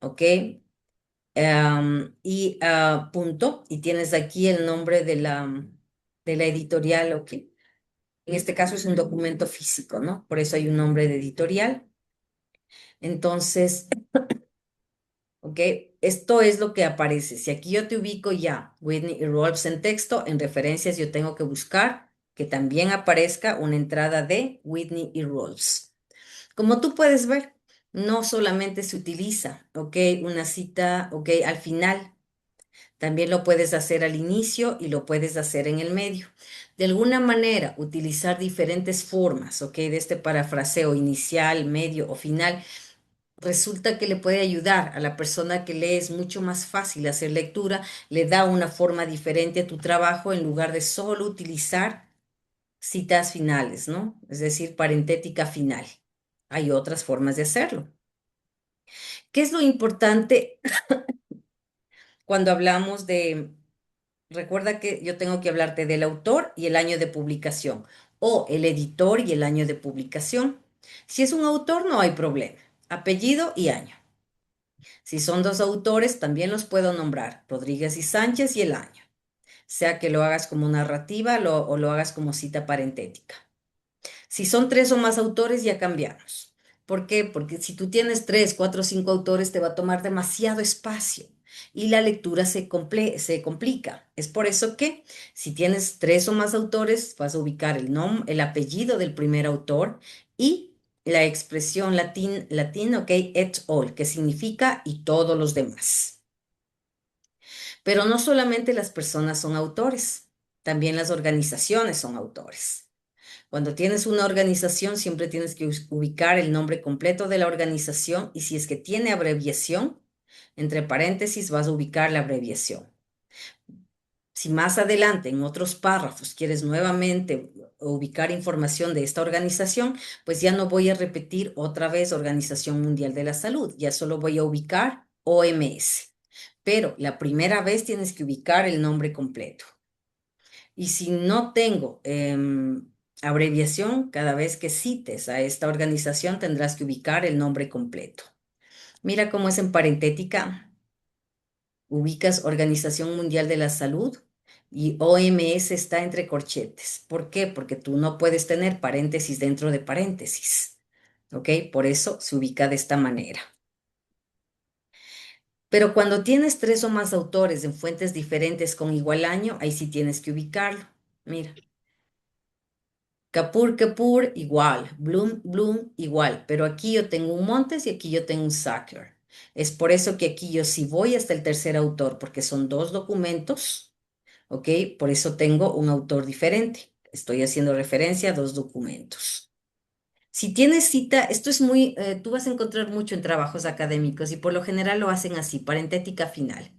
¿ok? Punto. Y tienes aquí el nombre de la editorial, ¿ok? En este caso es un documento físico, ¿no? Por eso hay un nombre de editorial. Entonces, ¿ok? Esto es lo que aparece. Si aquí yo te ubico ya, Whitney y Rolfs en texto, en referencias yo tengo que buscar que también aparezca una entrada de Whitney y Rolfs. Como tú puedes ver, no solamente se utiliza, ¿ok? Una cita, ¿ok? Al final. También lo puedes hacer al inicio y lo puedes hacer en el medio. De alguna manera, utilizar diferentes formas, ¿ok? De este parafraseo inicial, medio o final resulta que le puede ayudar a la persona que lee, es mucho más fácil hacer lectura, le da una forma diferente a tu trabajo en lugar de solo utilizar citas finales, ¿no? Es decir, parentética final. Hay otras formas de hacerlo. ¿Qué es lo importante cuando hablamos de... Recuerda que yo tengo que hablarte del autor y el año de publicación, o el editor y el año de publicación. Si es un autor, no hay problema. Apellido y año. Si son dos autores, también los puedo nombrar, Rodríguez y Sánchez y el año, sea que lo hagas como narrativa o lo hagas como cita parentética. Si son tres o más autores, ya cambiamos. ¿Por qué? Porque si tú tienes tres, cuatro o cinco autores, te va a tomar demasiado espacio y la lectura se complica. Es por eso que si tienes tres o más autores, vas a ubicar el apellido del primer autor y la expresión latín, ok, et al, que significa y todos los demás. Pero no solamente las personas son autores, también las organizaciones son autores. Cuando tienes una organización, siempre tienes que ubicar el nombre completo de la organización y si es que tiene abreviación, entre paréntesis vas a ubicar la abreviación. Si más adelante en otros párrafos quieres nuevamente ubicar información de esta organización, pues ya no voy a repetir otra vez Organización Mundial de la Salud, ya solo voy a ubicar OMS. Pero la primera vez tienes que ubicar el nombre completo. Y si no tengo abreviación, cada vez que cites a esta organización tendrás que ubicar el nombre completo. Mira cómo es en parentética. Ubicas Organización Mundial de la Salud y OMS está entre corchetes. ¿Por qué? Porque tú no puedes tener paréntesis dentro de paréntesis. ¿Ok? Por eso se ubica de esta manera. Pero cuando tienes tres o más autores en fuentes diferentes con igual año, ahí sí tienes que ubicarlo. Mira. Kapur, Kapur, igual. Bloom, Bloom, igual. Pero aquí yo tengo un Montes y aquí yo tengo un Sackler. Es por eso que aquí yo sí voy hasta el tercer autor, porque son dos documentos, ¿ok? Por eso tengo un autor diferente. Estoy haciendo referencia a dos documentos. Si tienes cita, esto es muy, tú vas a encontrar mucho en trabajos académicos y por lo general lo hacen así, parentética final.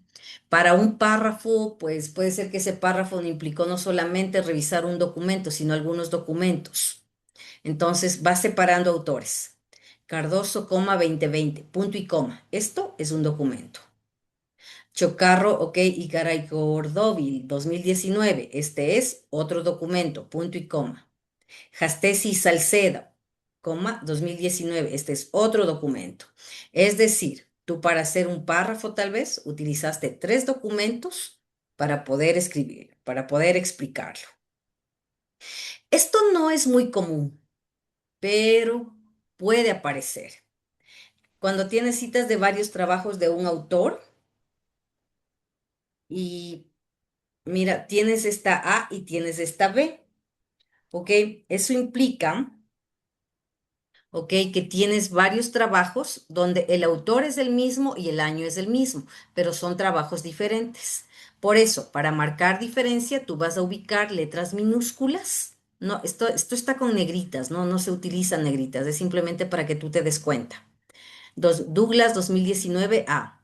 Para un párrafo, pues puede ser que ese párrafo no implicó no solamente revisar un documento, sino algunos documentos. Entonces vas separando autores. Cardoso, 2020, punto y coma. Esto es un documento. Chocarro, ok, y Garay Cordóvil, 2019. Este es otro documento, punto y coma. Jastesi Salcedo, coma, 2019. Este es otro documento. Es decir, tú para hacer un párrafo tal vez utilizaste tres documentos para poder escribir, para poder explicarlo. Esto no es muy común, pero puede aparecer. Cuando tienes citas de varios trabajos de un autor y mira, tienes esta A y tienes esta B, ¿ok? Eso implica, ¿ok? Que tienes varios trabajos donde el autor es el mismo y el año es el mismo, pero son trabajos diferentes. Por eso, para marcar diferencia, tú vas a ubicar letras minúsculas. No, esto está con negritas, ¿no? No se utilizan negritas, es simplemente para que tú te des cuenta. Douglas 2019 A.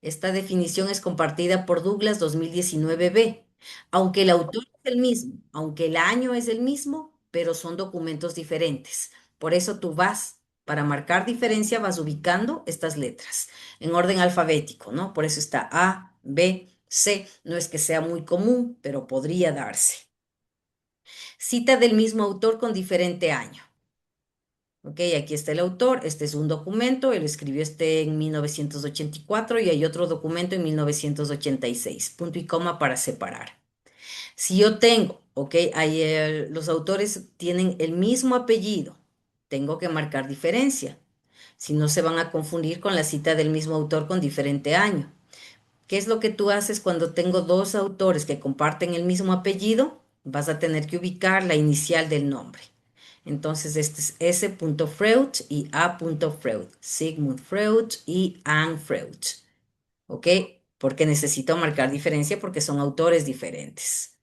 Esta definición es compartida por Douglas 2019b. Aunque el autor es el mismo, aunque el año es el mismo, pero son documentos diferentes. Por eso tú vas, para marcar diferencia, vas ubicando estas letras en orden alfabético, ¿no? Por eso está A, B, C. No es que sea muy común, pero podría darse. Cita del mismo autor con diferente año. Ok, aquí está el autor, este es un documento, él escribió este en 1984 y hay otro documento en 1986, punto y coma para separar. Si yo tengo, ok, los autores tienen el mismo apellido, tengo que marcar diferencia, si no se van a confundir con la cita del mismo autor con diferente año. ¿Qué es lo que tú haces cuando tengo dos autores que comparten el mismo apellido? Vas a tener que ubicar la inicial del nombre. Entonces, este es S. Freud y A. Freud, Sigmund Freud y Anne Freud. ¿Ok? Porque necesito marcar diferencia porque son autores diferentes.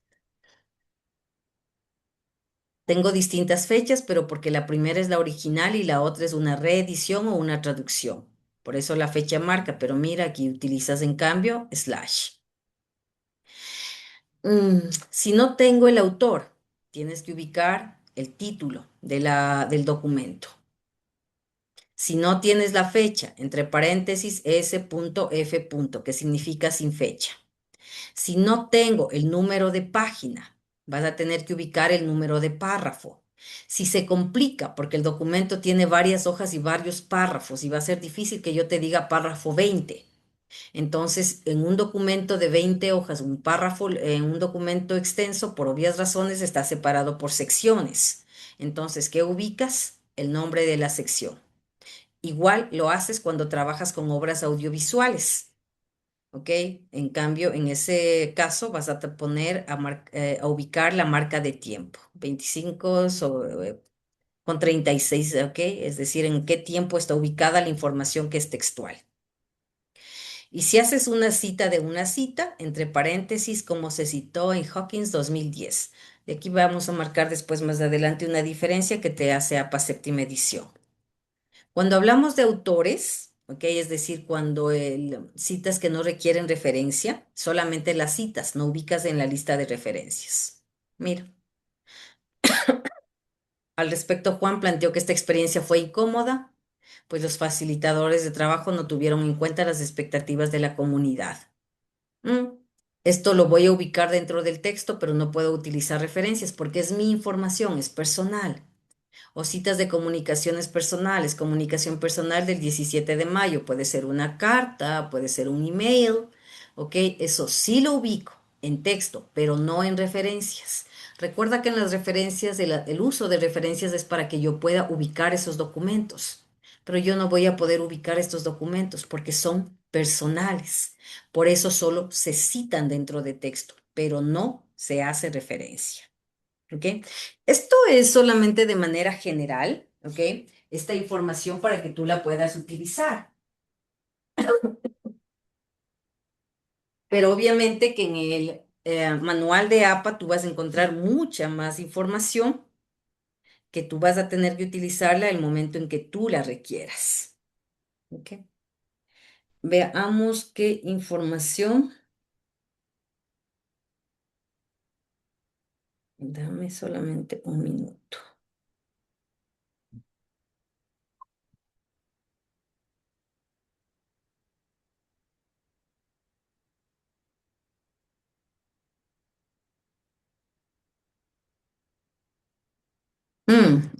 Tengo distintas fechas, pero porque la primera es la original y la otra es una reedición o una traducción. Por eso la fecha marca, pero mira, aquí utilizas en cambio slash. Si no tengo el autor, tienes que ubicar el título del documento. Si no tienes la fecha, entre paréntesis S.F. que significa sin fecha. Si no tengo el número de página, vas a tener que ubicar el número de párrafo. Si se complica porque el documento tiene varias hojas y varios párrafos y va a ser difícil que yo te diga párrafo 20. Entonces, en un documento de 20 hojas, un párrafo, en un documento extenso, por obvias razones, está separado por secciones. Entonces, ¿qué ubicas? El nombre de la sección. Igual lo haces cuando trabajas con obras audiovisuales, ¿ok? En cambio, en ese caso vas a poner a ubicar la marca de tiempo, 25 con 36, ¿ok? Es decir, en qué tiempo está ubicada la información que es textual. Y si haces una cita de una cita, entre paréntesis, como se citó en Hawkins 2010. De aquí vamos a marcar después más adelante una diferencia que te hace APA séptima edición. Cuando hablamos de autores, ¿ok? Es decir, cuando citas que no requieren referencia, solamente las citas, no ubicas en la lista de referencias. Mira, al respecto, Juan planteó que esta experiencia fue incómoda, pues los facilitadores de trabajo no tuvieron en cuenta las expectativas de la comunidad. Esto lo voy a ubicar dentro del texto, pero no puedo utilizar referencias porque es mi información, es personal. O citas de comunicaciones personales, comunicación personal del 17 de mayo, puede ser una carta, puede ser un email, ¿ok? Eso sí lo ubico en texto, pero no en referencias. Recuerda que en las referencias, el uso de referencias es para que yo pueda ubicar esos documentos, pero yo no voy a poder ubicar estos documentos porque son personales. Por eso solo se citan dentro de texto, pero no se hace referencia. ¿ok? Esto es solamente de manera general, ¿ok? Esta información para que tú la puedas utilizar. Pero obviamente que en el manual de APA tú vas a encontrar mucha más información que tú vas a tener que utilizarla el momento en que tú la requieras. ¿Ok? Veamos qué información. Dame solamente un minuto.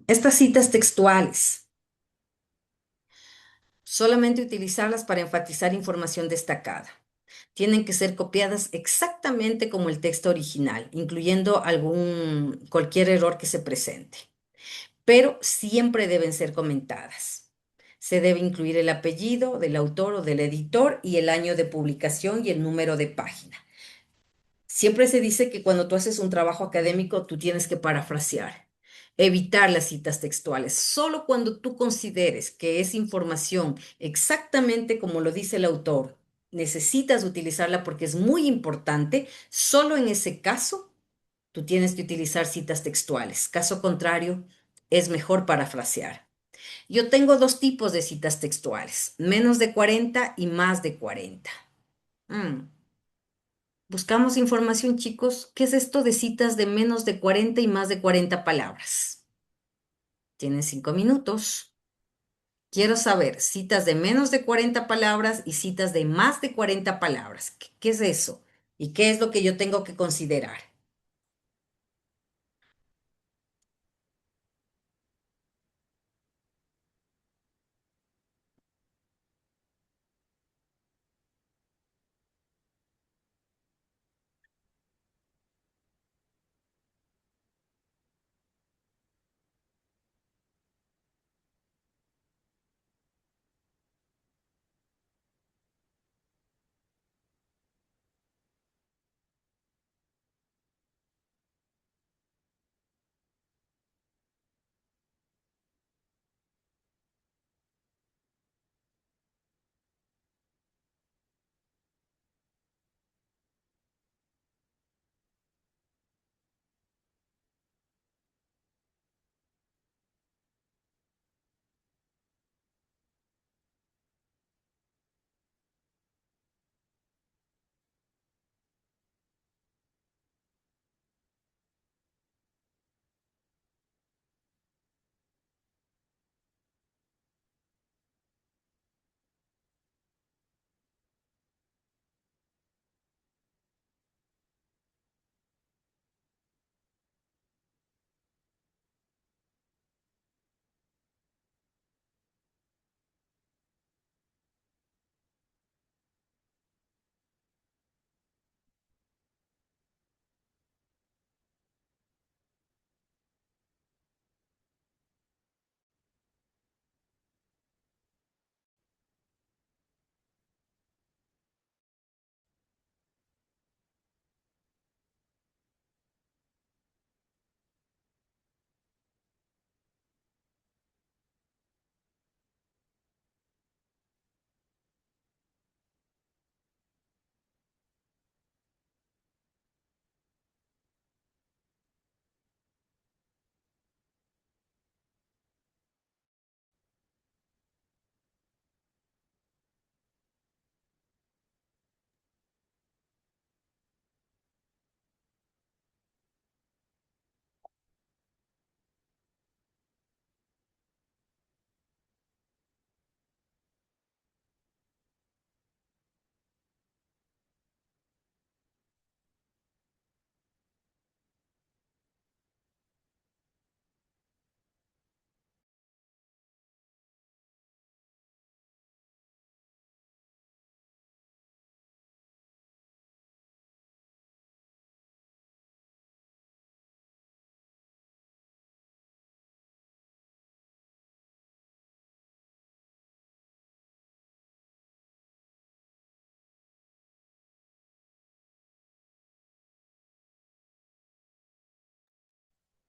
Estas citas textuales, solamente utilizarlas para enfatizar información destacada. Tienen que ser copiadas exactamente como el texto original, incluyendo cualquier error que se presente. Pero siempre deben ser comentadas. Se debe incluir el apellido del autor o del editor y el año de publicación y el número de página. Siempre se dice que cuando tú haces un trabajo académico, tú tienes que parafrasear, evitar las citas textuales. Solo cuando tú consideres que es información exactamente como lo dice el autor, necesitas utilizarla porque es muy importante, solo en ese caso tú tienes que utilizar citas textuales. Caso contrario, es mejor parafrasear. Yo tengo dos tipos de citas textuales, menos de 40 y más de 40. Mm. Buscamos información, chicos. ¿Qué es esto de citas de menos de 40 y más de 40 palabras? Tienen 5 minutos. Quiero saber citas de menos de 40 palabras y citas de más de 40 palabras. ¿Qué es eso? ¿Y qué es lo que yo tengo que considerar?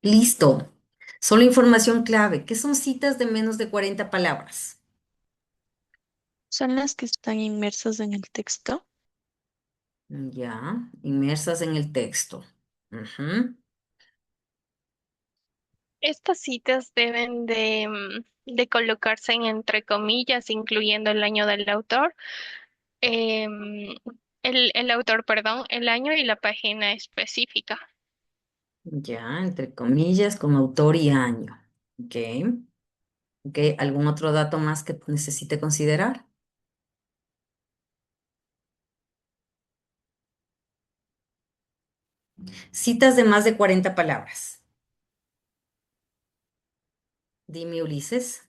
Listo. Solo información clave. ¿Qué son citas de menos de 40 palabras? Son las que están inmersas en el texto. Ya, inmersas en el texto. Ujú. Estas citas deben de colocarse en entre comillas, incluyendo el año del autor, em, el autor, perdón, el año y la página específica. Ya, entre comillas, con autor y año. Ok. Ok, ¿algún otro dato más que necesite considerar? Citas de más de 40 palabras. Dime, Ulises.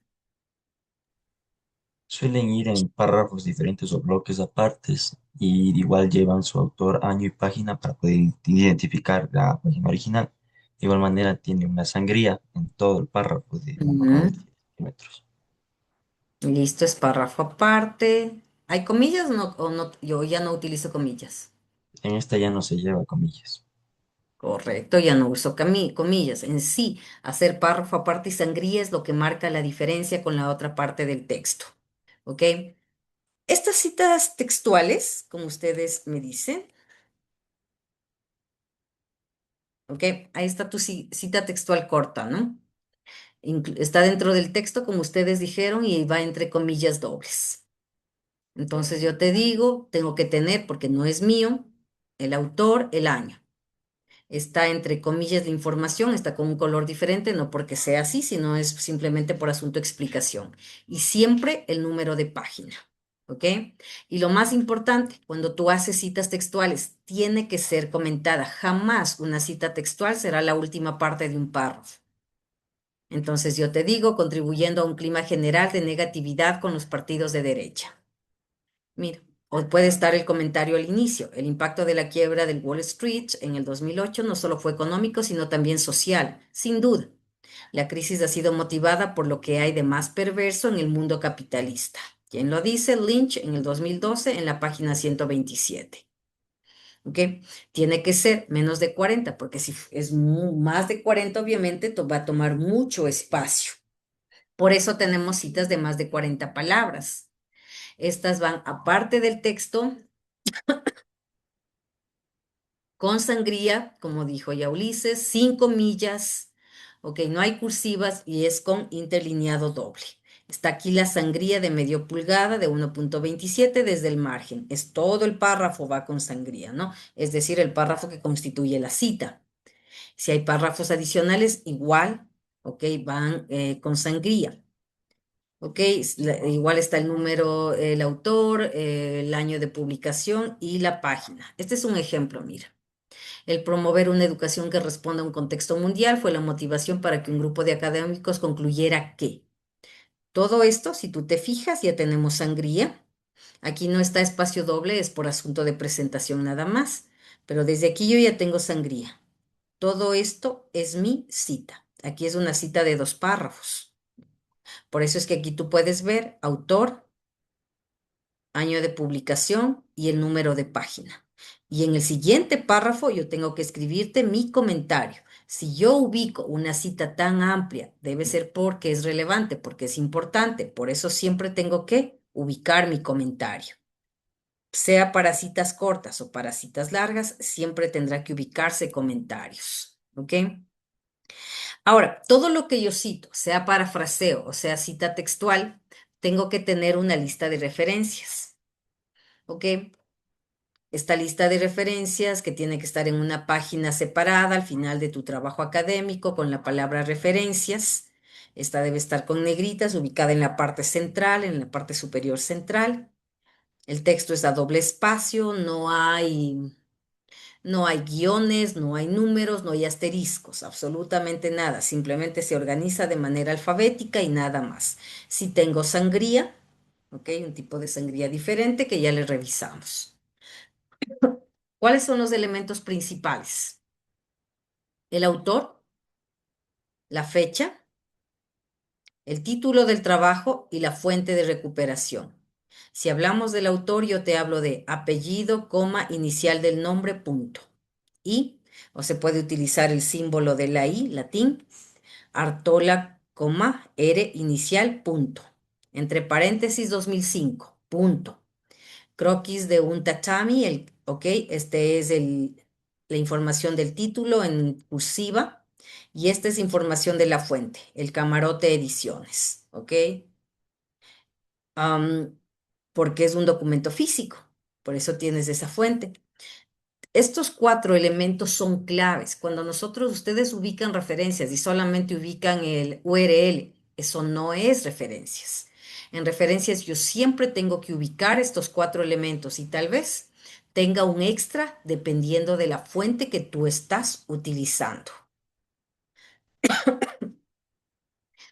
Suelen ir en párrafos diferentes o bloques apartes y igual llevan su autor, año y página para poder identificar la página original. De igual manera tiene una sangría en todo el párrafo de Ujú. más de 10 centímetros. Listo, es párrafo aparte. ¿Hay comillas o no? Yo ya no utilizo comillas. En esta ya no se lleva comillas. Correcto, ya no uso comillas. En sí, hacer párrafo aparte y sangría es lo que marca la diferencia con la otra parte del texto. ¿Ok? Estas citas textuales, como ustedes me dicen, ¿ok? Ahí está tu cita textual corta, ¿no? Está dentro del texto, como ustedes dijeron, y va entre comillas dobles. Entonces yo te digo, tengo que tener, porque no es mío, el autor, el año. Está entre comillas la información, está con un color diferente, no porque sea así, sino es simplemente por asunto de explicación. Y siempre el número de página, ¿ok? Y lo más importante, cuando tú haces citas textuales, tiene que ser comentada. Jamás una cita textual será la última parte de un párrafo. Entonces yo te digo, contribuyendo a un clima general de negatividad con los partidos de derecha. Mira, o puede estar el comentario al inicio. El impacto de la quiebra del Wall Street en el 2008 no solo fue económico, sino también social, sin duda. La crisis ha sido motivada por lo que hay de más perverso en el mundo capitalista. ¿Quién lo dice? Lynch en el 2012 en la página 127. ¿Ok? Tiene que ser menos de 40, porque si es más de 40, obviamente va a tomar mucho espacio. Por eso tenemos citas de más de 40 palabras. Estas van aparte del texto con sangría, como dijo ya Ulises, 5 millas, ok, no hay cursivas y es con interlineado doble. Está aquí la sangría de medio pulgada de 1.27 desde el margen. Es todo el párrafo va con sangría, ¿no? Es decir, el párrafo que constituye la cita. Si hay párrafos adicionales, igual, ok, van con sangría. Ok, igual está el número, el autor, el año de publicación y la página. Este es un ejemplo, mira. El promover una educación que responda a un contexto mundial fue la motivación para que un grupo de académicos concluyera que todo esto, si tú te fijas, ya tenemos sangría. Aquí no está espacio doble, es por asunto de presentación nada más. Pero desde aquí yo ya tengo sangría. Todo esto es mi cita. Aquí es una cita de 2 párrafos. Por eso es que aquí tú puedes ver autor, año de publicación y el número de página. Y en el siguiente párrafo yo tengo que escribirte mi comentario. Si yo ubico una cita tan amplia, debe ser porque es relevante, porque es importante. Por eso siempre tengo que ubicar mi comentario. Sea para citas cortas o para citas largas, siempre tendrá que ubicarse comentarios. ¿Ok? Ahora, todo lo que yo cito, sea parafraseo o sea cita textual, tengo que tener una lista de referencias. ¿Ok? Esta lista de referencias que tiene que estar en una página separada al final de tu trabajo académico con la palabra referencias. Esta debe estar con negritas, ubicada en la parte central, en la parte superior central. El texto es a doble espacio, no hay guiones, no hay números, no hay asteriscos, absolutamente nada. Simplemente se organiza de manera alfabética y nada más. Si tengo sangría, ¿ok? Un tipo de sangría diferente que ya le revisamos. ¿Cuáles son los elementos principales? El autor, la fecha, el título del trabajo y la fuente de recuperación. Si hablamos del autor, yo te hablo de apellido, coma, inicial del nombre, punto. Y O se puede utilizar el símbolo de la I, latín, Artola, coma, R inicial, punto. Entre paréntesis 2005, punto. Croquis de un tatami, ok, este es la información del título en cursiva y esta es información de la fuente, el Camarote Ediciones, ok. Am, porque es un documento físico, por eso tienes esa fuente. Estos cuatro elementos son claves. Cuando ustedes ubican referencias y solamente ubican el URL, eso no es referencias. En referencias yo siempre tengo que ubicar estos cuatro elementos y tal vez tenga un extra dependiendo de la fuente que tú estás utilizando.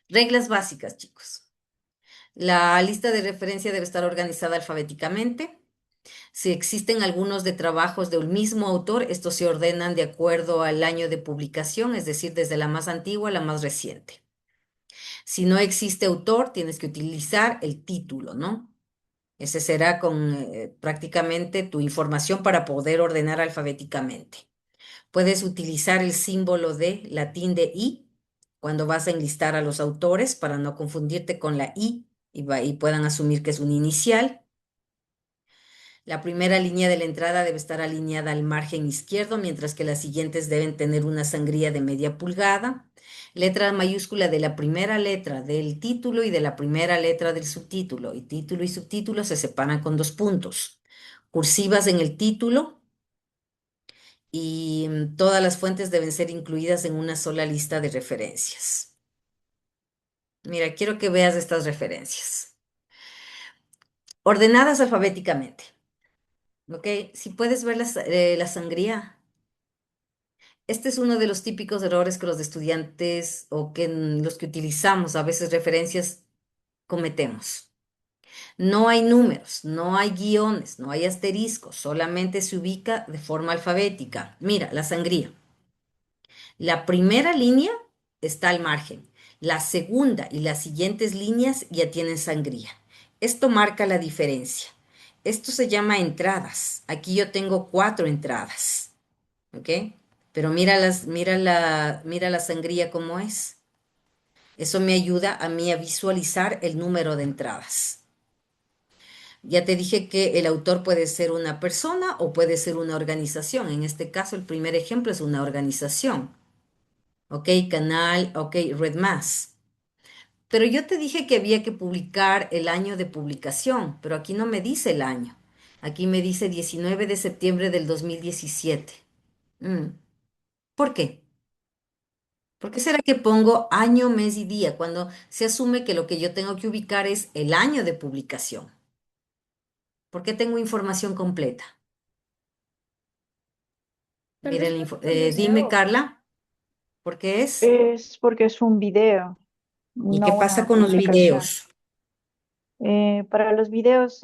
Reglas básicas, chicos. La lista de referencia debe estar organizada alfabéticamente. Si existen algunos de trabajos de un mismo autor, estos se ordenan de acuerdo al año de publicación, es decir, desde la más antigua a la más reciente. Si no existe autor, tienes que utilizar el título, ¿no? Ese será con prácticamente tu información para poder ordenar alfabéticamente. Puedes utilizar el símbolo de latín de I cuando vas a enlistar a los autores para no confundirte con la I y puedan asumir que es un inicial. La primera línea de la entrada debe estar alineada al margen izquierdo, mientras que las siguientes deben tener una sangría de media pulgada. Letra mayúscula de la primera letra del título y de la primera letra del subtítulo. Y título y subtítulo se separan con 2 puntos. Cursivas en el título y todas las fuentes deben ser incluidas en una sola lista de referencias. Mira, quiero que veas estas referencias. Ordenadas alfabéticamente. ¿Ok? Si puedes ver la sangría. Este es uno de los típicos errores que los estudiantes o que los que utilizamos a veces referencias cometemos. No hay números, no hay guiones, no hay asteriscos, solamente se ubica de forma alfabética. Mira, la sangría. La primera línea está al margen. La segunda y las siguientes líneas ya tienen sangría. Esto marca la diferencia. Esto se llama entradas. Aquí yo tengo 4 entradas. ¿Ok? Pero mira la sangría como es. Eso me ayuda a mí a visualizar el número de entradas. Ya te dije que el autor puede ser una persona o puede ser una organización. En este caso, el primer ejemplo es una organización. ¿Ok? Canal, ok, Red Mass. Pero yo te dije que había que publicar el año de publicación, pero aquí no me dice el año. Aquí me dice 19 de septiembre del 2017. Mm, ¿Por qué? ¿Por qué será que pongo año, mes y día cuando se asume que lo que yo tengo que ubicar es el año de publicación? ¿Por qué tengo información completa? Tal vez Miren, por el dime, video. Carla, ¿por qué es? Es porque es un video, ¿Y qué no pasa una con los publicación. videos? Para los videos,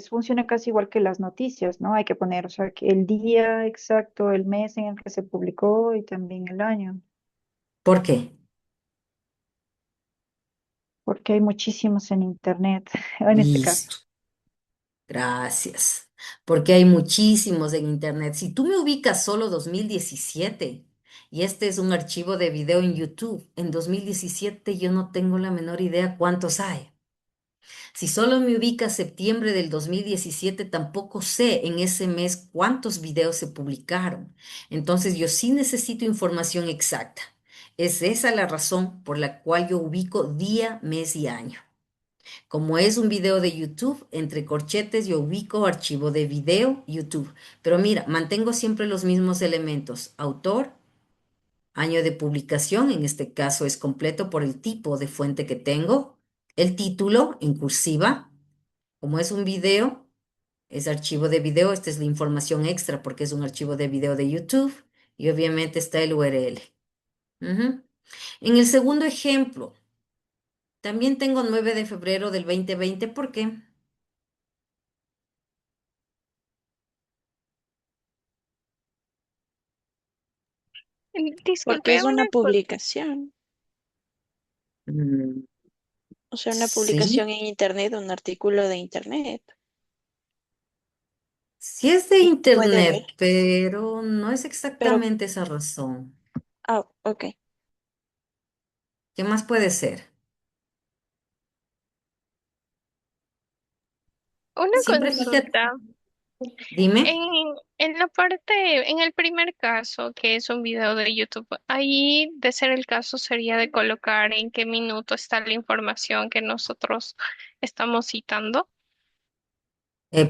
funciona casi igual que las noticias, ¿no? Hay que poner, o sea, que el día exacto, el mes en el que se publicó y también el año, ¿Por qué? porque hay muchísimos en internet, en este caso. Listo, gracias. Porque hay muchísimos en internet. Si tú me ubicas solo 2017 y este es un archivo de video en YouTube, en 2017 yo no tengo la menor idea cuántos hay. Si solo me ubica septiembre del 2017, tampoco sé en ese mes cuántos videos se publicaron. Entonces yo sí necesito información exacta. Es esa la razón por la cual yo ubico día, mes y año. Como es un video de YouTube, entre corchetes yo ubico archivo de video YouTube. Pero mira, mantengo siempre los mismos elementos. Autor, año de publicación, en este caso es completo por el tipo de fuente que tengo. El título en cursiva. Como es un video, es archivo de video, esta es la información extra porque es un archivo de video de YouTube y obviamente está el URL. Ujú. En el segundo ejemplo, también tengo 9 de febrero del 2020. ¿Por qué? Porque Disculpe es una publicación, Mm, o sea, una sí, publicación en internet, un artículo de internet. Sí es de y puede ver, internet, pero no es pero, exactamente esa razón. ok. ¿Qué más puede ser? Una Siempre fíjate, consulta. dime. En, en la parte, en el primer caso, que es un video de YouTube, ahí de ser el caso sería de colocar en qué minuto está la información que nosotros estamos citando.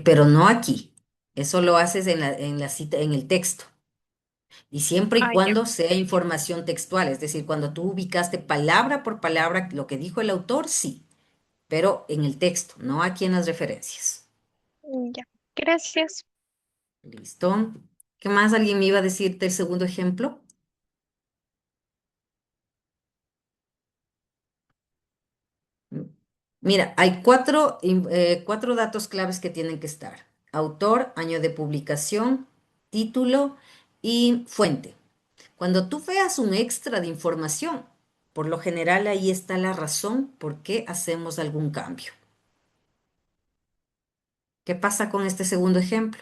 Pero no aquí. Eso lo haces en la cita, en el texto. Y siempre y Ah, ya. cuando sea información textual, es decir, cuando tú ubicaste palabra por palabra lo que dijo el autor, sí, pero en el texto, no aquí en las referencias. Ya. Gracias. ¿Listo? ¿Qué más alguien me iba a decirte el segundo ejemplo? Mira, hay cuatro datos claves que tienen que estar. Autor, año de publicación, título y fuente. Cuando tú veas un extra de información, por lo general ahí está la razón por qué hacemos algún cambio. ¿Qué pasa con este segundo ejemplo?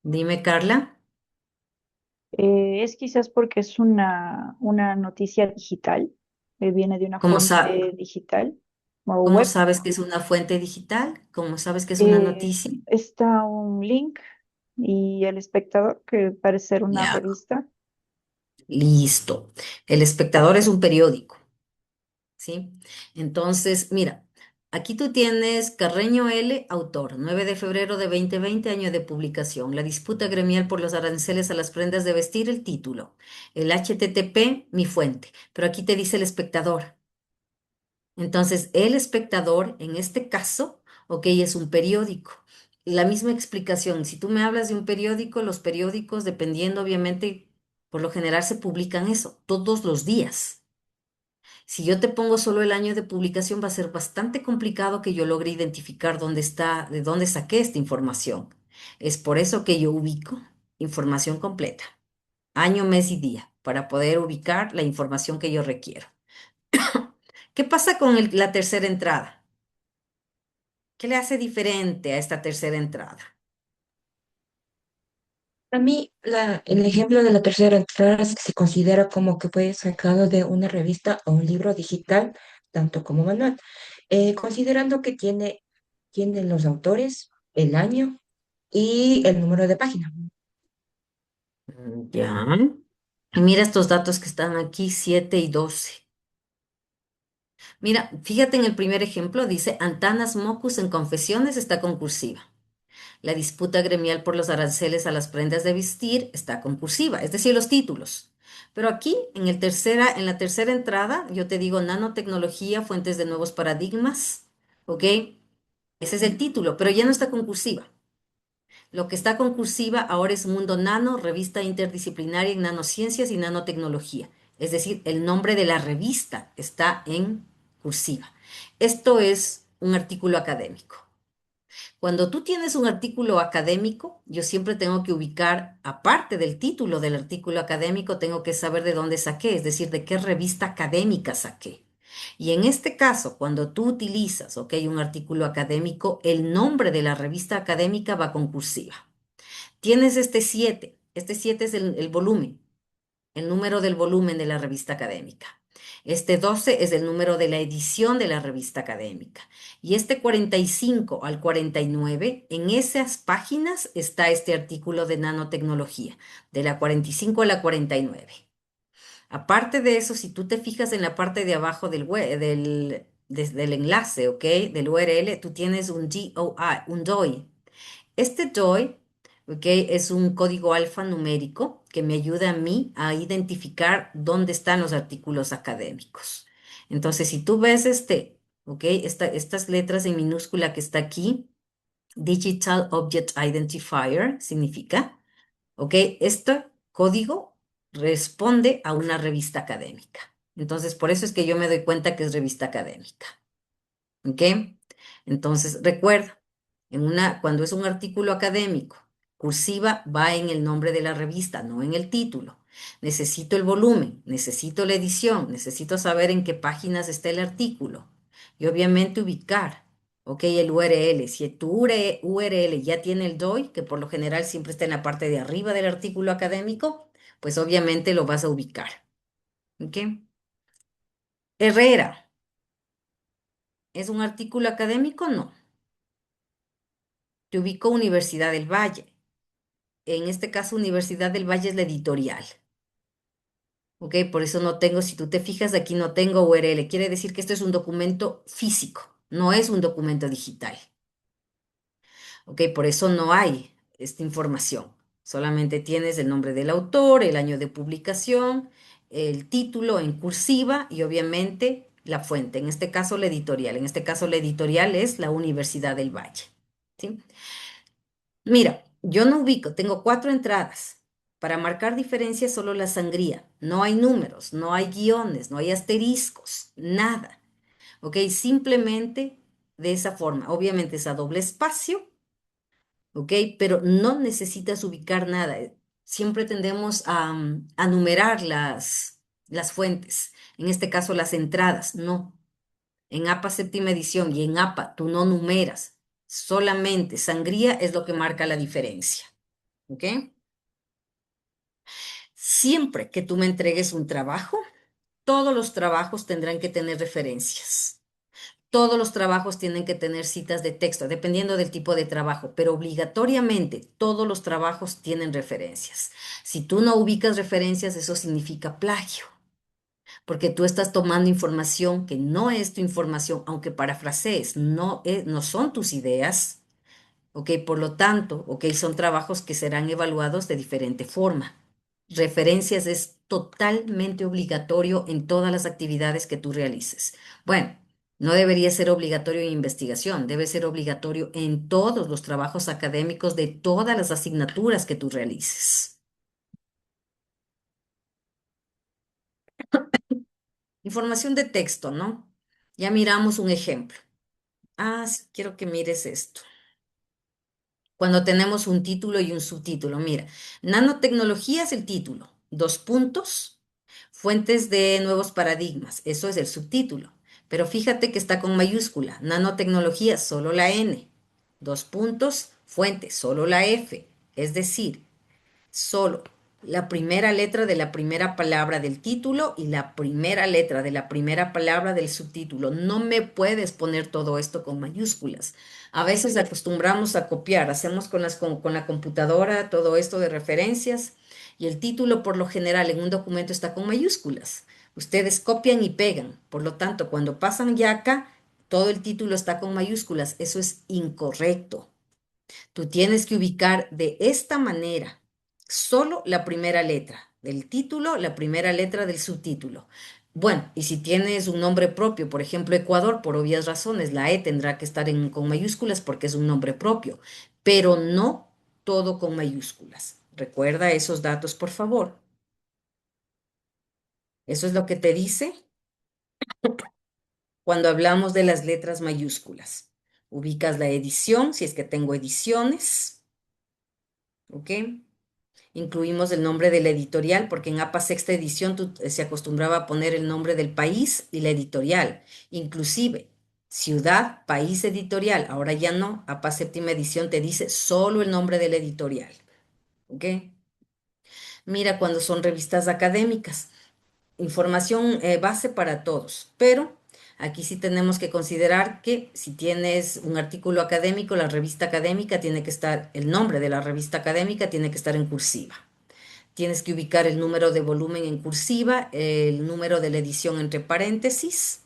Dime, Carla, Es quizás porque es una noticia digital, viene de una ¿cómo, sa- fuente digital o cómo web. sabes que es una fuente digital? ¿Cómo sabes que es una noticia? Está un link y el espectador, que parece ser una Ya, revista. listo. El Espectador es un periódico. ¿Sí? Entonces, mira, aquí tú tienes Carreño L., autor, 9 de febrero de 2020, año de publicación. La disputa gremial por los aranceles a las prendas de vestir, el título. El HTTP, mi fuente. Pero aquí te dice el espectador. Entonces, el espectador, en este caso, ok, es un periódico. La misma explicación, si tú me hablas de un periódico, los periódicos, dependiendo, obviamente, por lo general se publican eso todos los días. Si yo te pongo solo el año de publicación, va a ser bastante complicado que yo logre identificar dónde está, de dónde saqué esta información. Es por eso que yo ubico información completa, año, mes y día, para poder ubicar la información que yo requiero. ¿Qué pasa con la tercera entrada? ¿Qué le hace diferente a esta tercera entrada? Para mí, el ejemplo de la tercera entrada se considera como que fue sacado de una revista o un libro digital, tanto como manual, considerando que tiene los autores, el año y el número de página. Ya. Y mira estos datos que están aquí, 7 y 12. Mira, fíjate en el primer ejemplo, dice Antanas Mocus en confesiones está concursiva. La disputa gremial por los aranceles a las prendas de vestir está concursiva, es decir, los títulos. Pero aquí, en la tercera entrada, yo te digo nanotecnología, fuentes de nuevos paradigmas, ¿ok? Ese es el título, pero ya no está concursiva. Lo que está concursiva ahora es Mundo Nano, revista interdisciplinaria en nanociencias y nanotecnología. Es decir, el nombre de la revista está en cursiva. Esto es un artículo académico. Cuando tú tienes un artículo académico, yo siempre tengo que ubicar, aparte del título del artículo académico, tengo que saber de dónde saqué, es decir, de qué revista académica saqué. Y en este caso, cuando tú utilizas, ok, un artículo académico, el nombre de la revista académica va concursiva. Tienes este 7 es el volumen, el número del volumen de la revista académica. Este 12 es el número de la edición de la revista académica. Y este 45 al 49, en esas páginas está este artículo de nanotecnología, de la 45 a la 49. Aparte de eso, si tú te fijas en la parte de abajo desde el enlace, ¿ok? Del URL, tú tienes un DOI, un DOI. Este DOI, ¿ok? Es un código alfanumérico que me ayuda a mí a identificar dónde están los artículos académicos. Entonces, si tú ves ¿ok? Estas letras en minúscula que está aquí, Digital Object Identifier significa, ¿ok? Este código responde a una revista académica. Entonces, por eso es que yo me doy cuenta que es revista académica. ¿Ok? Entonces, recuerda, cuando es un artículo académico, cursiva va en el nombre de la revista, no en el título. Necesito el volumen, necesito la edición, necesito saber en qué páginas está el artículo y obviamente ubicar, ok, el URL. Si tu URL ya tiene el DOI, que por lo general siempre está en la parte de arriba del artículo académico, pues obviamente lo vas a ubicar, ok. Herrera, ¿es un artículo académico? No. Te ubico Universidad del Valle. En este caso, Universidad del Valle es la editorial. ¿Ok? Por eso no tengo, si tú te fijas, aquí no tengo URL. Quiere decir que esto es un documento físico, no es un documento digital. ¿Ok? Por eso no hay esta información. Solamente tienes el nombre del autor, el año de publicación, el título en cursiva y obviamente la fuente. En este caso, la editorial. En este caso, la editorial es la Universidad del Valle. ¿Sí? Mira, yo no ubico, tengo 4 entradas. Para marcar diferencias solo la sangría. No hay números, no hay guiones, no hay asteriscos, nada. ¿Ok? Simplemente de esa forma. Obviamente es a doble espacio, ¿ok? Pero no necesitas ubicar nada. Siempre tendemos a numerar las fuentes. En este caso, las entradas. No. En APA séptima edición y en APA tú no numeras. Solamente sangría es lo que marca la diferencia. ¿Ok? Siempre que tú me entregues un trabajo, todos los trabajos tendrán que tener referencias. Todos los trabajos tienen que tener citas de texto, dependiendo del tipo de trabajo, pero obligatoriamente todos los trabajos tienen referencias. Si tú no ubicas referencias, eso significa plagio, porque tú estás tomando información que no es tu información, aunque parafrasees, no son tus ideas, ¿ok? Por lo tanto, ¿ok? Son trabajos que serán evaluados de diferente forma. Referencias es totalmente obligatorio en todas las actividades que tú realices. Bueno, no debería ser obligatorio en investigación, debe ser obligatorio en todos los trabajos académicos de todas las asignaturas que tú realices. Información de texto, ¿no? Ya miramos un ejemplo. Sí, quiero que mires esto. Cuando tenemos un título y un subtítulo. Mira, nanotecnología es el título, 2 puntos, fuentes de nuevos paradigmas, eso es el subtítulo. Pero fíjate que está con mayúscula, nanotecnología, solo la N, 2 puntos, fuente, solo la F, es decir, solo la primera letra de la primera palabra del título y la primera letra de la primera palabra del subtítulo. No me puedes poner todo esto con mayúsculas. A veces acostumbramos a copiar, hacemos con la computadora todo esto de referencias y el título por lo general en un documento está con mayúsculas. Ustedes copian y pegan. Por lo tanto, cuando pasan ya acá, todo el título está con mayúsculas. Eso es incorrecto. Tú tienes que ubicar de esta manera solo la primera letra del título, la primera letra del subtítulo. Bueno, y si tienes un nombre propio, por ejemplo, Ecuador, por obvias razones, la E tendrá que estar con mayúsculas porque es un nombre propio, pero no todo con mayúsculas. Recuerda esos datos, por favor. Eso es lo que te dice cuando hablamos de las letras mayúsculas. Ubicas la edición, si es que tengo ediciones, ¿ok? Incluimos el nombre de la editorial porque en APA sexta edición se acostumbraba a poner el nombre del país y la editorial. Inclusive, ciudad, país, editorial. Ahora ya no. APA séptima edición te dice solo el nombre de la editorial. ¿Ok? Mira cuando son revistas académicas. Información base para todos. Pero aquí sí tenemos que considerar que si tienes un artículo académico, la revista académica tiene que estar, el nombre de la revista académica tiene que estar en cursiva. Tienes que ubicar el número de volumen en cursiva, el número de la edición entre paréntesis,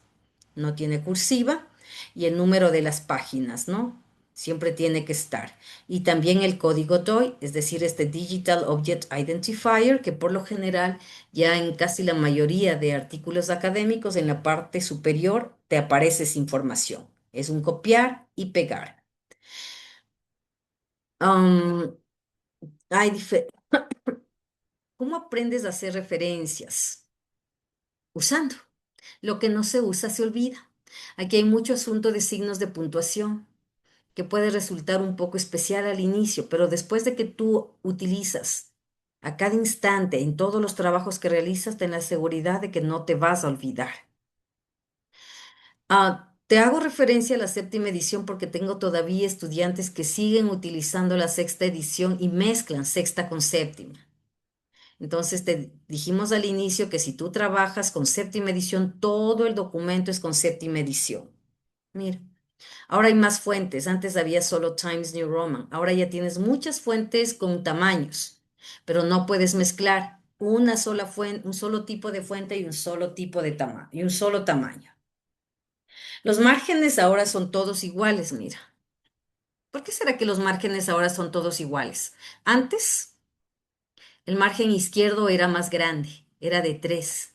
no tiene cursiva, y el número de las páginas, ¿no? Siempre tiene que estar. Y también el código DOI, es decir, este Digital Object Identifier, que por lo general ya en casi la mayoría de artículos académicos en la parte superior te aparece esa información. Es un copiar y pegar. Am, hay dife- ¿Cómo aprendes a hacer referencias? Usando. Lo que no se usa se olvida. Aquí hay mucho asunto de signos de puntuación que puede resultar un poco especial al inicio, pero después de que tú utilizas A cada instante, en todos los trabajos que realizas, ten la seguridad de que no te vas a olvidar. Te hago referencia a la séptima edición porque tengo todavía estudiantes que siguen utilizando la sexta edición y mezclan sexta con séptima. Entonces te dijimos al inicio que si tú trabajas con séptima edición, todo el documento es con séptima edición. Mira, ahora hay más fuentes. Antes había solo Times New Roman. Ahora ya tienes muchas fuentes con tamaños, pero no puedes mezclar una sola fuente, un solo tipo de fuente y un solo tipo de tamaño y un solo tamaño. Los márgenes ahora son todos iguales, mira. ¿Por qué será que los márgenes ahora son todos iguales? Antes, el margen izquierdo era más grande, era de 3.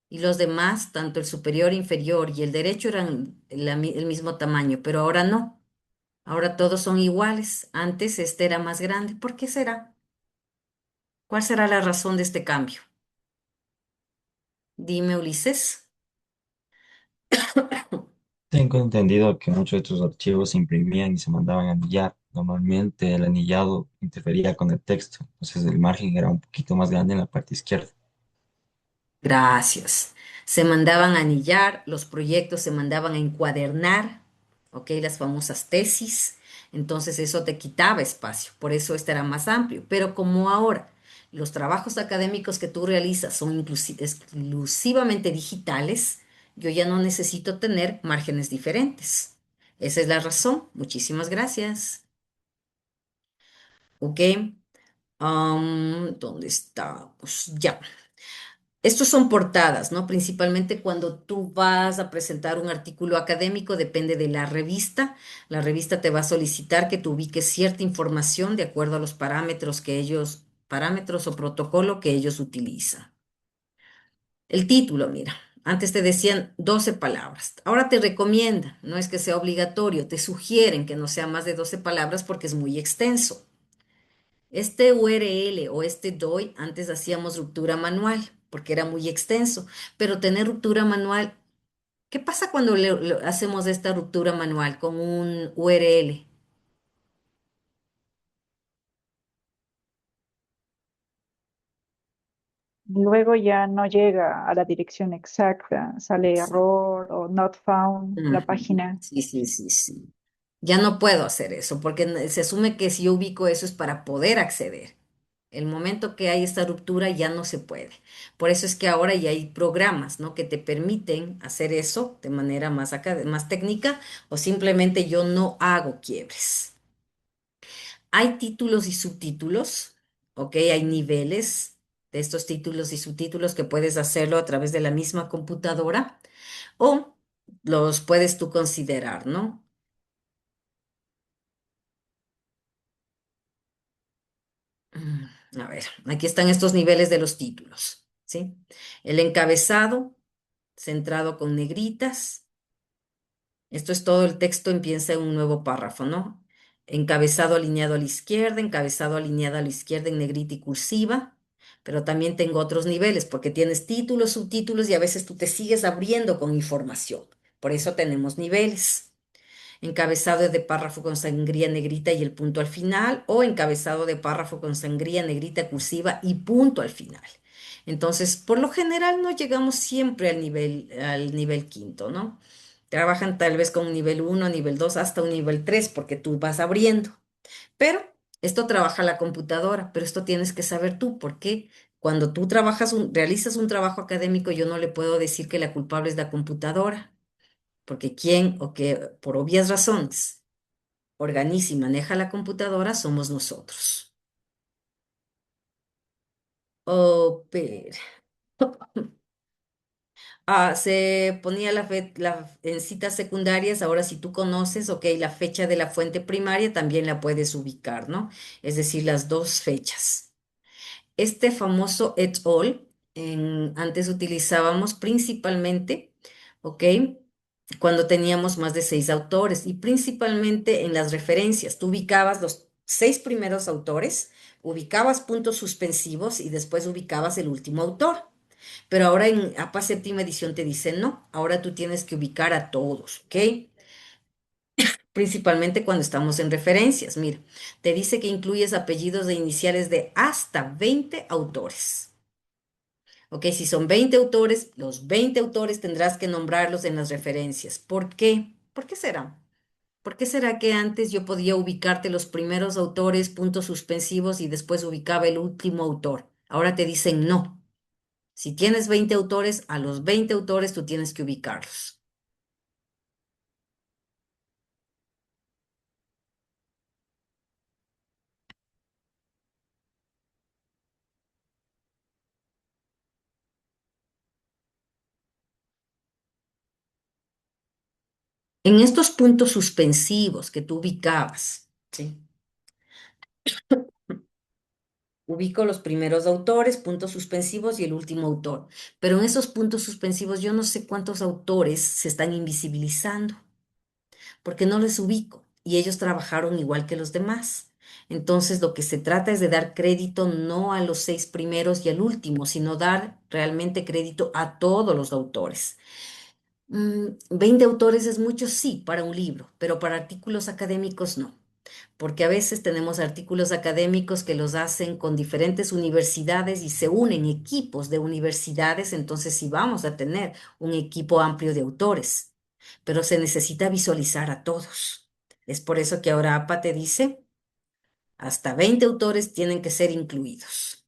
Y los demás, tanto el superior, inferior y el derecho, eran el mismo tamaño, pero ahora no. Ahora todos son iguales. Antes este era más grande. ¿Por qué será? ¿Cuál será la razón de este cambio? Dime, Ulises. Tengo entendido que muchos de estos archivos se imprimían y se mandaban a anillar. Normalmente el anillado interfería con el texto, entonces el margen era un poquito más grande en la parte izquierda. Gracias. Se mandaban a anillar, los proyectos se mandaban a encuadernar, ¿ok? Las famosas tesis. Entonces eso te quitaba espacio, por eso este era más amplio. Pero como ahora los trabajos académicos que tú realizas son exclusivamente digitales, yo ya no necesito tener márgenes diferentes. Esa es la razón. Muchísimas gracias. ¿Ok? ¿Dónde está? Pues ya. Estos son portadas, ¿no? Principalmente cuando tú vas a presentar un artículo académico, depende de la revista. La revista te va a solicitar que tú ubiques cierta información de acuerdo a los parámetros parámetros o protocolo que ellos utilizan. El título, mira, antes te decían 12 palabras. Ahora te recomiendan, no es que sea obligatorio, te sugieren que no sea más de 12 palabras porque es muy extenso. Este URL o este DOI, antes hacíamos ruptura manual porque era muy extenso, pero tener ruptura manual, ¿qué pasa cuando hacemos esta ruptura manual con un URL? Luego ya no llega a la dirección exacta, sale Sí. error o not found la Ujú. página. Sí, sí, sí, sí. Ya no puedo hacer eso porque se asume que si yo ubico eso es para poder acceder. El momento que hay esta ruptura ya no se puede. Por eso es que ahora ya hay programas, ¿no? que te permiten hacer eso de manera más técnica o simplemente yo no hago quiebres. Hay títulos y subtítulos, ¿ok? Hay niveles de estos títulos y subtítulos que puedes hacerlo a través de la misma computadora o los puedes tú considerar, ¿no? A ver, aquí están estos niveles de los títulos, ¿sí? El encabezado, centrado con negritas. Esto es todo el texto, empieza en un nuevo párrafo, ¿no? Encabezado alineado a la izquierda, encabezado alineado a la izquierda en negrita y cursiva, pero también tengo otros niveles porque tienes títulos, subtítulos y a veces tú te sigues abriendo con información. Por eso tenemos niveles. Encabezado de párrafo con sangría negrita y el punto al final, o encabezado de párrafo con sangría negrita cursiva y punto al final. Entonces, por lo general no llegamos siempre al nivel quinto, ¿no? Trabajan tal vez con un nivel uno, nivel 2, hasta un nivel 3, porque tú vas abriendo. Pero esto trabaja la computadora, pero esto tienes que saber tú, porque cuando tú realizas un trabajo académico, yo no le puedo decir que la culpable es la computadora, porque quien o que por obvias razones organiza y maneja la computadora somos nosotros. Oh, pero se ponía en citas secundarias, ahora si tú conoces, ok, la fecha de la fuente primaria también la puedes ubicar, ¿no? Es decir, las dos fechas. Este famoso et al, antes utilizábamos principalmente, ¿ok? Cuando teníamos más de 6 autores y principalmente en las referencias. Tú ubicabas los 6 primeros autores, ubicabas puntos suspensivos y después ubicabas el último autor. Pero ahora en APA séptima edición te dicen no, ahora tú tienes que ubicar a todos, ¿ok? principalmente cuando estamos en referencias. Mira, te dice que incluyes apellidos de iniciales de hasta 20 autores. Ok, si son 20 autores, los 20 autores tendrás que nombrarlos en las referencias. ¿Por qué? ¿Por qué será? ¿Por qué será que antes yo podía ubicarte los primeros autores, puntos suspensivos, y después ubicaba el último autor? Ahora te dicen no. Si tienes 20 autores, a los 20 autores tú tienes que ubicarlos. En estos puntos suspensivos que tú ubicabas, ¿sí? Ubico los primeros autores, puntos suspensivos y el último autor. Pero en esos puntos suspensivos yo no sé cuántos autores se están invisibilizando, porque no les ubico y ellos trabajaron igual que los demás. Entonces lo que se trata es de dar crédito no a los 6 primeros y al último, sino dar realmente crédito a todos los autores. 20 autores es mucho, sí, para un libro, pero para artículos académicos no, porque a veces tenemos artículos académicos que los hacen con diferentes universidades y se unen equipos de universidades, entonces sí vamos a tener un equipo amplio de autores, pero se necesita visualizar a todos. Es por eso que ahora APA te dice, hasta 20 autores tienen que ser incluidos.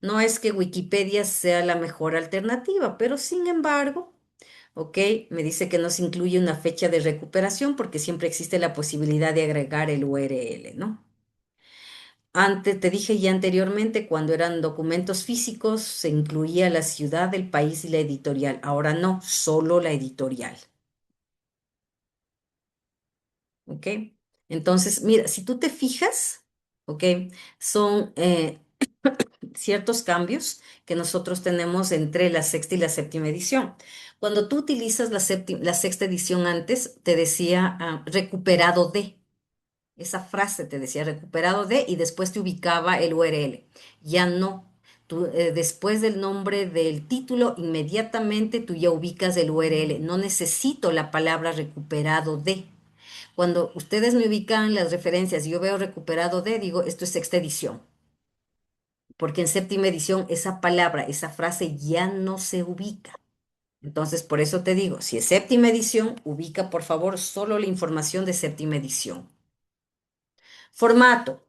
No es que Wikipedia sea la mejor alternativa, pero sin embargo, ok, me dice que no se incluye una fecha de recuperación porque siempre existe la posibilidad de agregar el URL, ¿no? Antes, te dije ya anteriormente, cuando eran documentos físicos, se incluía la ciudad, el país y la editorial. Ahora no, solo la editorial. ¿Ok? Entonces, mira, si tú te fijas, ¿ok? Son ciertos cambios que nosotros tenemos entre la sexta y la séptima edición. Cuando tú utilizas la sexta edición antes, te decía recuperado de. Esa frase te decía recuperado de y después te ubicaba el URL. Ya no. Tú, después del nombre del título, inmediatamente tú ya ubicas el URL. No necesito la palabra recuperado de. Cuando ustedes me ubican las referencias y yo veo recuperado de, digo, esto es sexta edición. Porque en séptima edición esa palabra, esa frase ya no se ubica. Entonces, por eso te digo, si es séptima edición, ubica por favor solo la información de séptima edición. Formato.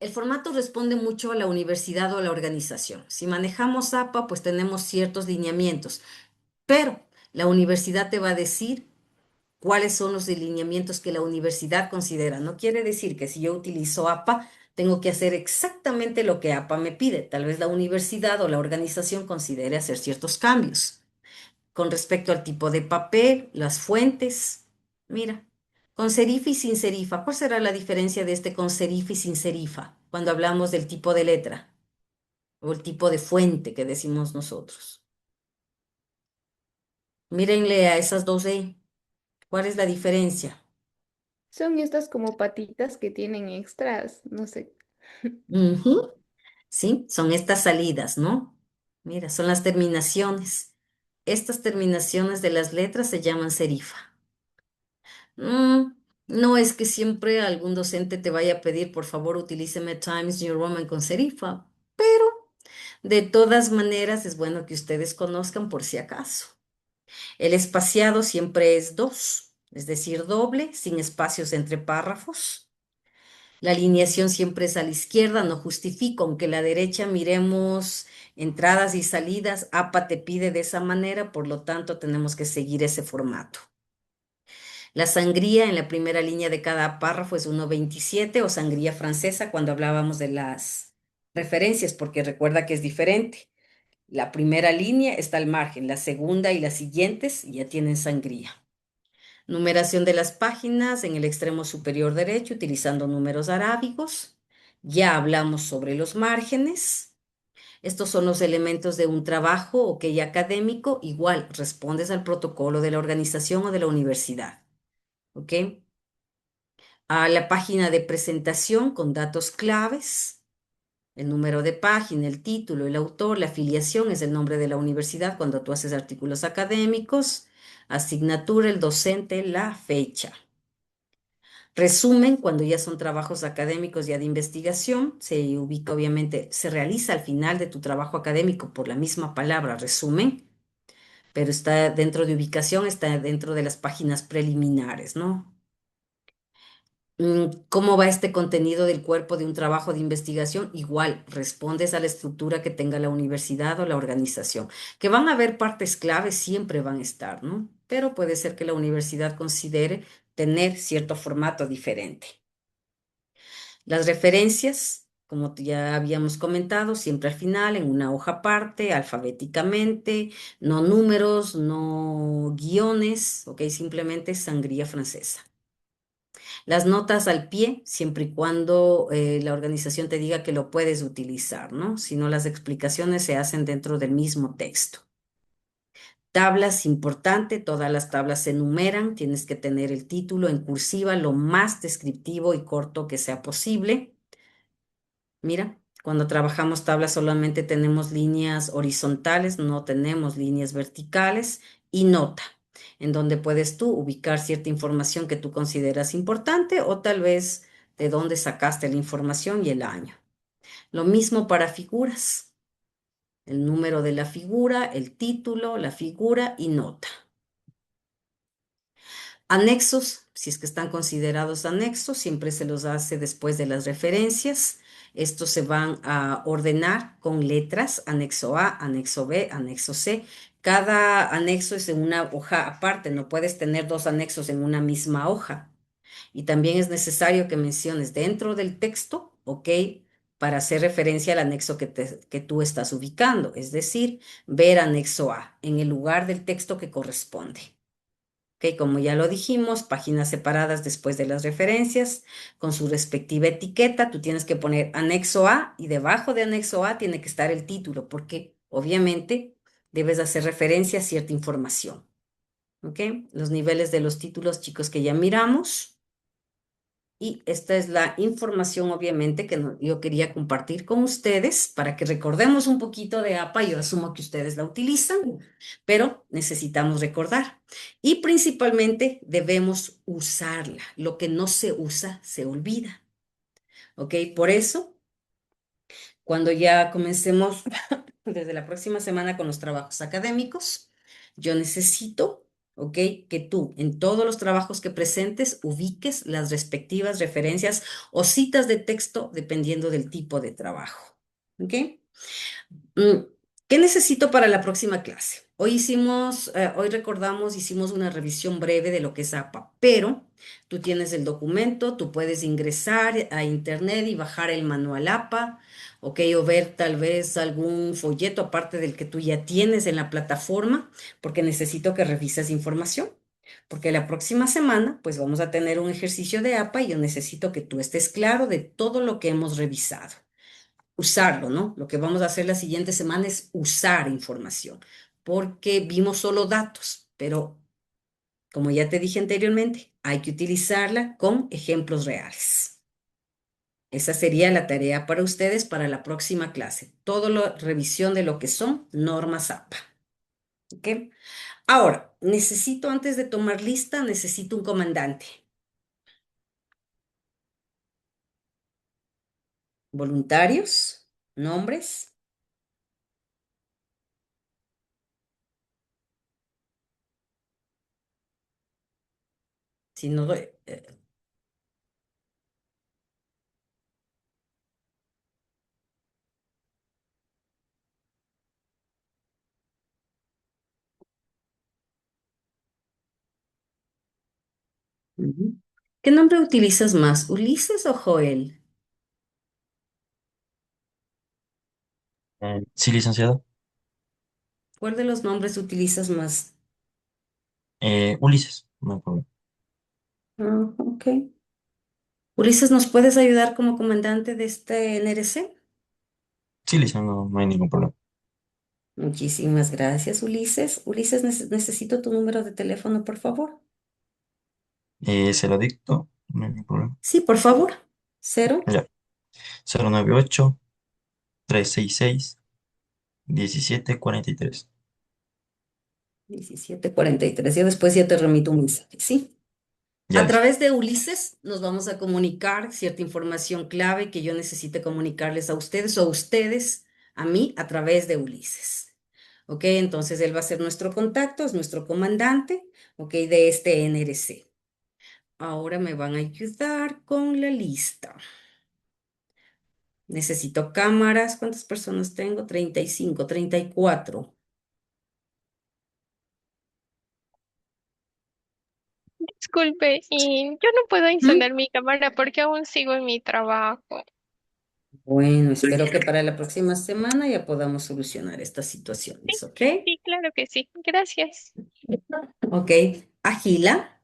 El formato responde mucho a la universidad o a la organización. Si manejamos APA, pues tenemos ciertos lineamientos, pero la universidad te va a decir cuáles son los lineamientos que la universidad considera. No quiere decir que si yo utilizo APA, tengo que hacer exactamente lo que APA me pide. Tal vez la universidad o la organización considere hacer ciertos cambios. Con respecto al tipo de papel, las fuentes, mira, con serifa y sin serifa, ¿cuál será la diferencia de este con serifa y sin serifa cuando hablamos del tipo de letra o el tipo de fuente que decimos nosotros? Mírenle a esas dos E. ¿Cuál es la diferencia? Son estas como patitas que tienen extras, no sé. Ujú. ¿Sí? Son estas salidas, ¿no? Mira, son las terminaciones. Estas terminaciones de las letras se llaman serifa. Mm, no es que siempre algún docente te vaya a pedir, por favor, utilíceme Times New Roman con serifa, pero de todas maneras es bueno que ustedes conozcan por si acaso. El espaciado siempre es 2, es decir, doble, sin espacios entre párrafos. La alineación siempre es a la izquierda, no justifico, aunque a la derecha miremos entradas y salidas, APA te pide de esa manera, por lo tanto tenemos que seguir ese formato. La sangría en la primera línea de cada párrafo es 1.27 o sangría francesa cuando hablábamos de las referencias, porque recuerda que es diferente. La primera línea está al margen, la segunda y las siguientes ya tienen sangría. Numeración de las páginas en el extremo superior derecho utilizando números arábigos. Ya hablamos sobre los márgenes. Estos son los elementos de un trabajo ok académico. Igual respondes al protocolo de la organización o de la universidad. ¿Ok? A la página de presentación con datos claves, el número de página, el título, el autor, la afiliación es el nombre de la universidad cuando tú haces artículos académicos. Asignatura, el docente, la fecha. Resumen, cuando ya son trabajos académicos ya de investigación, se ubica obviamente, se realiza al final de tu trabajo académico por la misma palabra, resumen, pero está dentro de ubicación, está dentro de las páginas preliminares, ¿no? ¿Cómo va este contenido del cuerpo de un trabajo de investigación? Igual, respondes a la estructura que tenga la universidad o la organización. Que van a haber partes claves, siempre van a estar, ¿no? Pero puede ser que la universidad considere tener cierto formato diferente. Las referencias, como ya habíamos comentado, siempre al final, en una hoja aparte, alfabéticamente, no números, no guiones, ¿ok? Simplemente sangría francesa. Las notas al pie, siempre y cuando la organización te diga que lo puedes utilizar, ¿no? Si no, las explicaciones se hacen dentro del mismo texto. Tablas, importante, todas las tablas se enumeran, tienes que tener el título en cursiva lo más descriptivo y corto que sea posible. Mira, cuando trabajamos tablas solamente tenemos líneas horizontales, no tenemos líneas verticales y nota, en donde puedes tú ubicar cierta información que tú consideras importante o tal vez de dónde sacaste la información y el año. Lo mismo para figuras, el número de la figura, el título, la figura y nota. Anexos, si es que están considerados anexos, siempre se los hace después de las referencias. Estos se van a ordenar con letras, anexo A, anexo B, anexo C. Cada anexo es en una hoja aparte, no puedes tener dos anexos en una misma hoja. Y también es necesario que menciones dentro del texto, ¿ok? Para hacer referencia al anexo que tú estás ubicando, es decir, ver anexo A en el lugar del texto que corresponde. Ok, como ya lo dijimos, páginas separadas después de las referencias, con su respectiva etiqueta, tú tienes que poner anexo A y debajo de anexo A tiene que estar el título, porque obviamente debes hacer referencia a cierta información. ¿Ok? Los niveles de los títulos, chicos, que ya miramos. Y esta es la información, obviamente, que yo quería compartir con ustedes para que recordemos un poquito de APA. Yo asumo que ustedes la utilizan, pero necesitamos recordar. Y principalmente debemos usarla. Lo que no se usa, se olvida. ¿Ok? Por eso, cuando ya comencemos desde la próxima semana con los trabajos académicos, yo necesito, ¿ok? Que tú en todos los trabajos que presentes ubiques las respectivas referencias o citas de texto dependiendo del tipo de trabajo, ¿ok? Mm, ¿Qué necesito para la próxima clase? Hoy recordamos, hicimos una revisión breve de lo que es APA, pero tú tienes el documento, tú puedes ingresar a internet y bajar el manual APA, ok, o ver tal vez algún folleto aparte del que tú ya tienes en la plataforma, porque necesito que revises información. Porque la próxima semana, pues vamos a tener un ejercicio de APA y yo necesito que tú estés claro de todo lo que hemos revisado usarlo, ¿no? Lo que vamos a hacer la siguiente semana es usar información, porque vimos solo datos, pero como ya te dije anteriormente, hay que utilizarla con ejemplos reales. Esa sería la tarea para ustedes para la próxima clase. Todo la revisión de lo que son normas APA. ¿Ok? Ahora, antes de tomar lista, necesito un comandante. Voluntarios, nombres. Si no, ujú. ¿Qué nombre utilizas más, Ulises o Joel? Sí, licenciado. ¿Cuál de los nombres utilizas más? Ulises, no hay problema. Ah, ok. Ulises, ¿nos puedes ayudar como comandante de este NRC? Sí, licenciado, no, no hay ningún problema. Muchísimas gracias, Ulises. Ulises, necesito tu número de teléfono, por favor. Se lo dicto, no hay ningún problema. Sí, por favor. Cero. Ya, 098-366-1743. 17:43. Yo después ya te remito un mensaje, ¿sí? Ya A listo. través de Ulises nos vamos a comunicar cierta información clave que yo necesite comunicarles a ustedes o ustedes a mí a través de Ulises. ¿Ok? Entonces él va a ser nuestro contacto, es nuestro comandante, ¿ok? De este NRC. Ahora me van a ayudar con la lista. Necesito cámaras. ¿Cuántas personas tengo? 35, 34. Disculpe, y yo no puedo ¿Mm? encender mi cámara porque aún sigo en mi trabajo. Bueno, espero que para la próxima semana ya podamos solucionar estas situaciones, ¿ok? Sí, claro que sí. Gracias. Ok. Agila,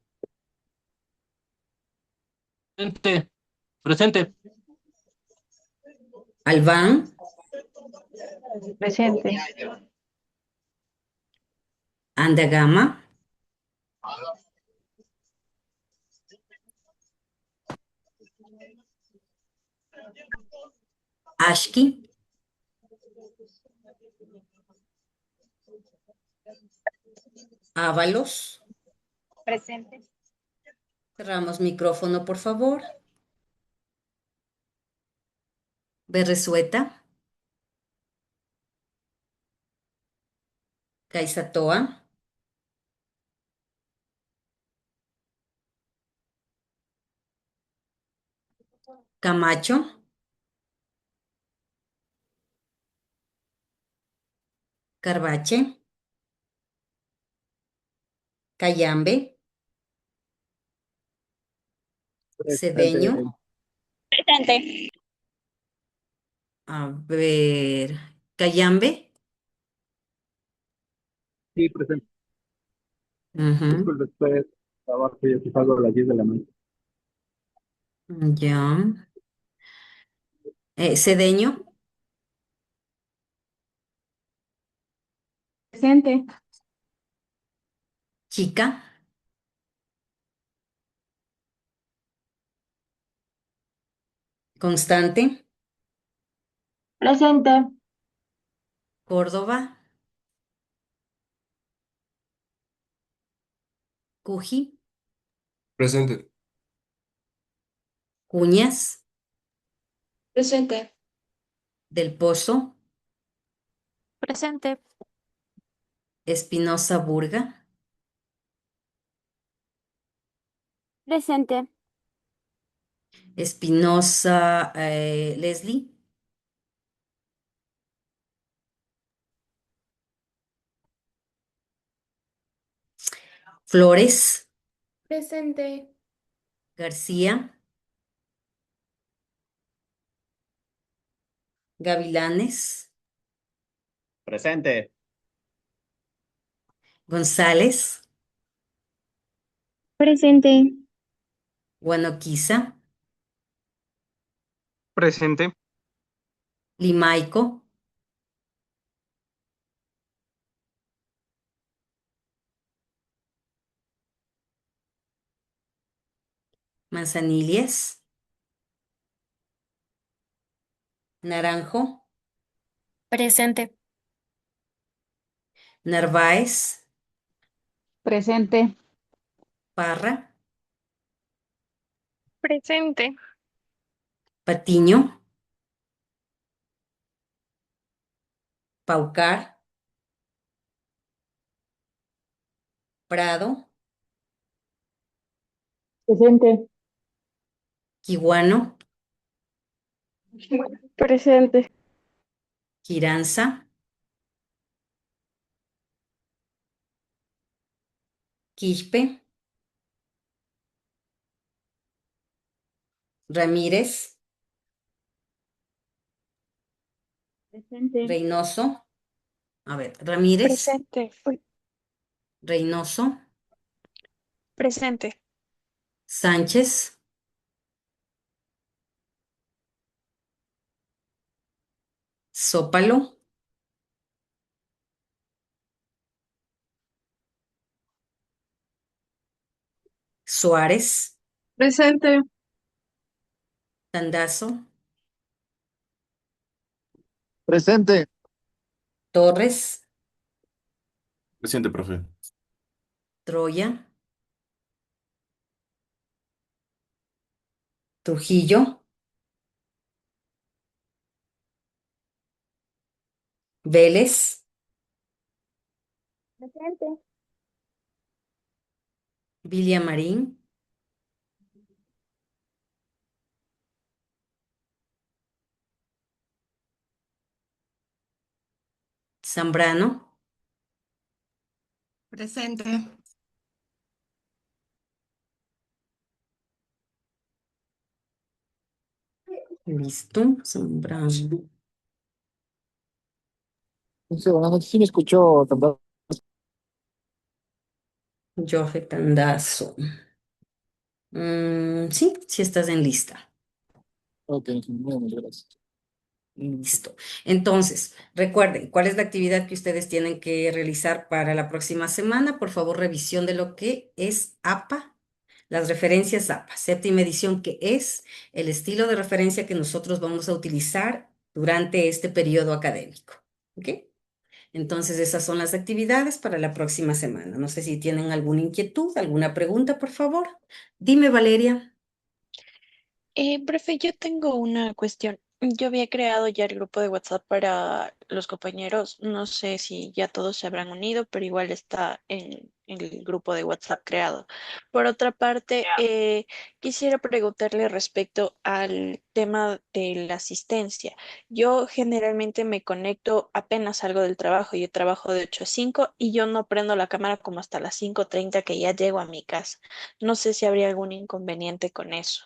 Presente, presente, Albán, Presente. Andagama, Ashki, Ábalos. Presente. Cerramos micrófono, por favor. Berresueta, Kaisatoa, Camacho, Carvache, Cayambe, Cedeño. Presente. Presente. A ver, Cayambe. Sí, presente. Ujú. Disculpe, después trabajo y aquí salgo a las 10 de la noche. Ya. Cedeño, Presente. Chica, Constante, Presente. Córdoba, Cuji, Presente. Cuñas, Presente. Del Pozo, Presente. Espinosa Burga, Presente. Espinosa Leslie, Flores, Presente. García, Gavilanes, Presente. González, Presente. Guanoquiza, presente, Limaico, Manzanillas, Naranjo, Presente. Narváez, Presente. Parra, Presente. Patiño, Paucar, Prado, Presente. Quiguano, Presente. Quiranza, Quispe, Ramírez, Presente. Reynoso, a ver, Ramírez, Presente. Uy, Reynoso, presente. Sánchez, Zópalo, Suárez, Presente. Tandazo, Presente. Torres, Presente, profe. Troya, Trujillo, Vélez, Presente. Villamarín, Zambrano, Presente. listo, Zambrano, Sí, buenas noches. Sí me escuchó, Tamara. Jorge Tandazo. Sí, sí estás en lista. Ok, muchas gracias. Listo. Entonces, recuerden, ¿cuál es la actividad que ustedes tienen que realizar para la próxima semana? Por favor, revisión de lo que es APA, las referencias APA, séptima edición, que es el estilo de referencia que nosotros vamos a utilizar durante este periodo académico. ¿Ok? Entonces, esas son las actividades para la próxima semana. No sé si tienen alguna inquietud, alguna pregunta, por favor. Dime, Valeria. Profe, yo tengo una cuestión. Yo había creado ya el grupo de WhatsApp para los compañeros. No sé si ya todos se habrán unido, pero igual está en el grupo de WhatsApp creado. Por otra parte, quisiera preguntarle respecto al tema de la asistencia. Yo generalmente me conecto apenas salgo del trabajo. Yo trabajo de 8 a 5 y yo no prendo la cámara como hasta las 5:30 que ya llego a mi casa. No sé si habría algún inconveniente con eso.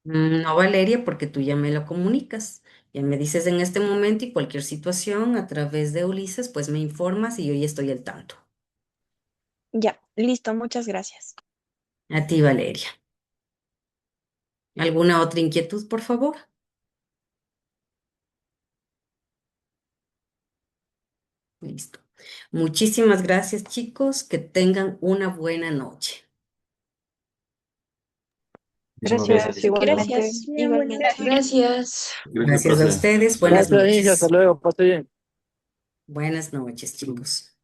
No, Valeria, porque tú ya me lo comunicas. Ya me dices en este momento y cualquier situación a través de Ulises, pues me informas y yo ya estoy al tanto. Ya, listo, muchas gracias. A ti, Valeria. ¿Alguna otra inquietud, por favor? Listo. Muchísimas gracias, chicos. Que tengan una buena noche. Muchísimas gracias, Gracias, licenciado. igualmente. Gracias, Bien, buenas igualmente. noches. Gracias. Gracias, Gracias a profe. ustedes. Buenas Gracias, Inge. Hasta noches. luego. Pase bien. Buenas noches, chicos.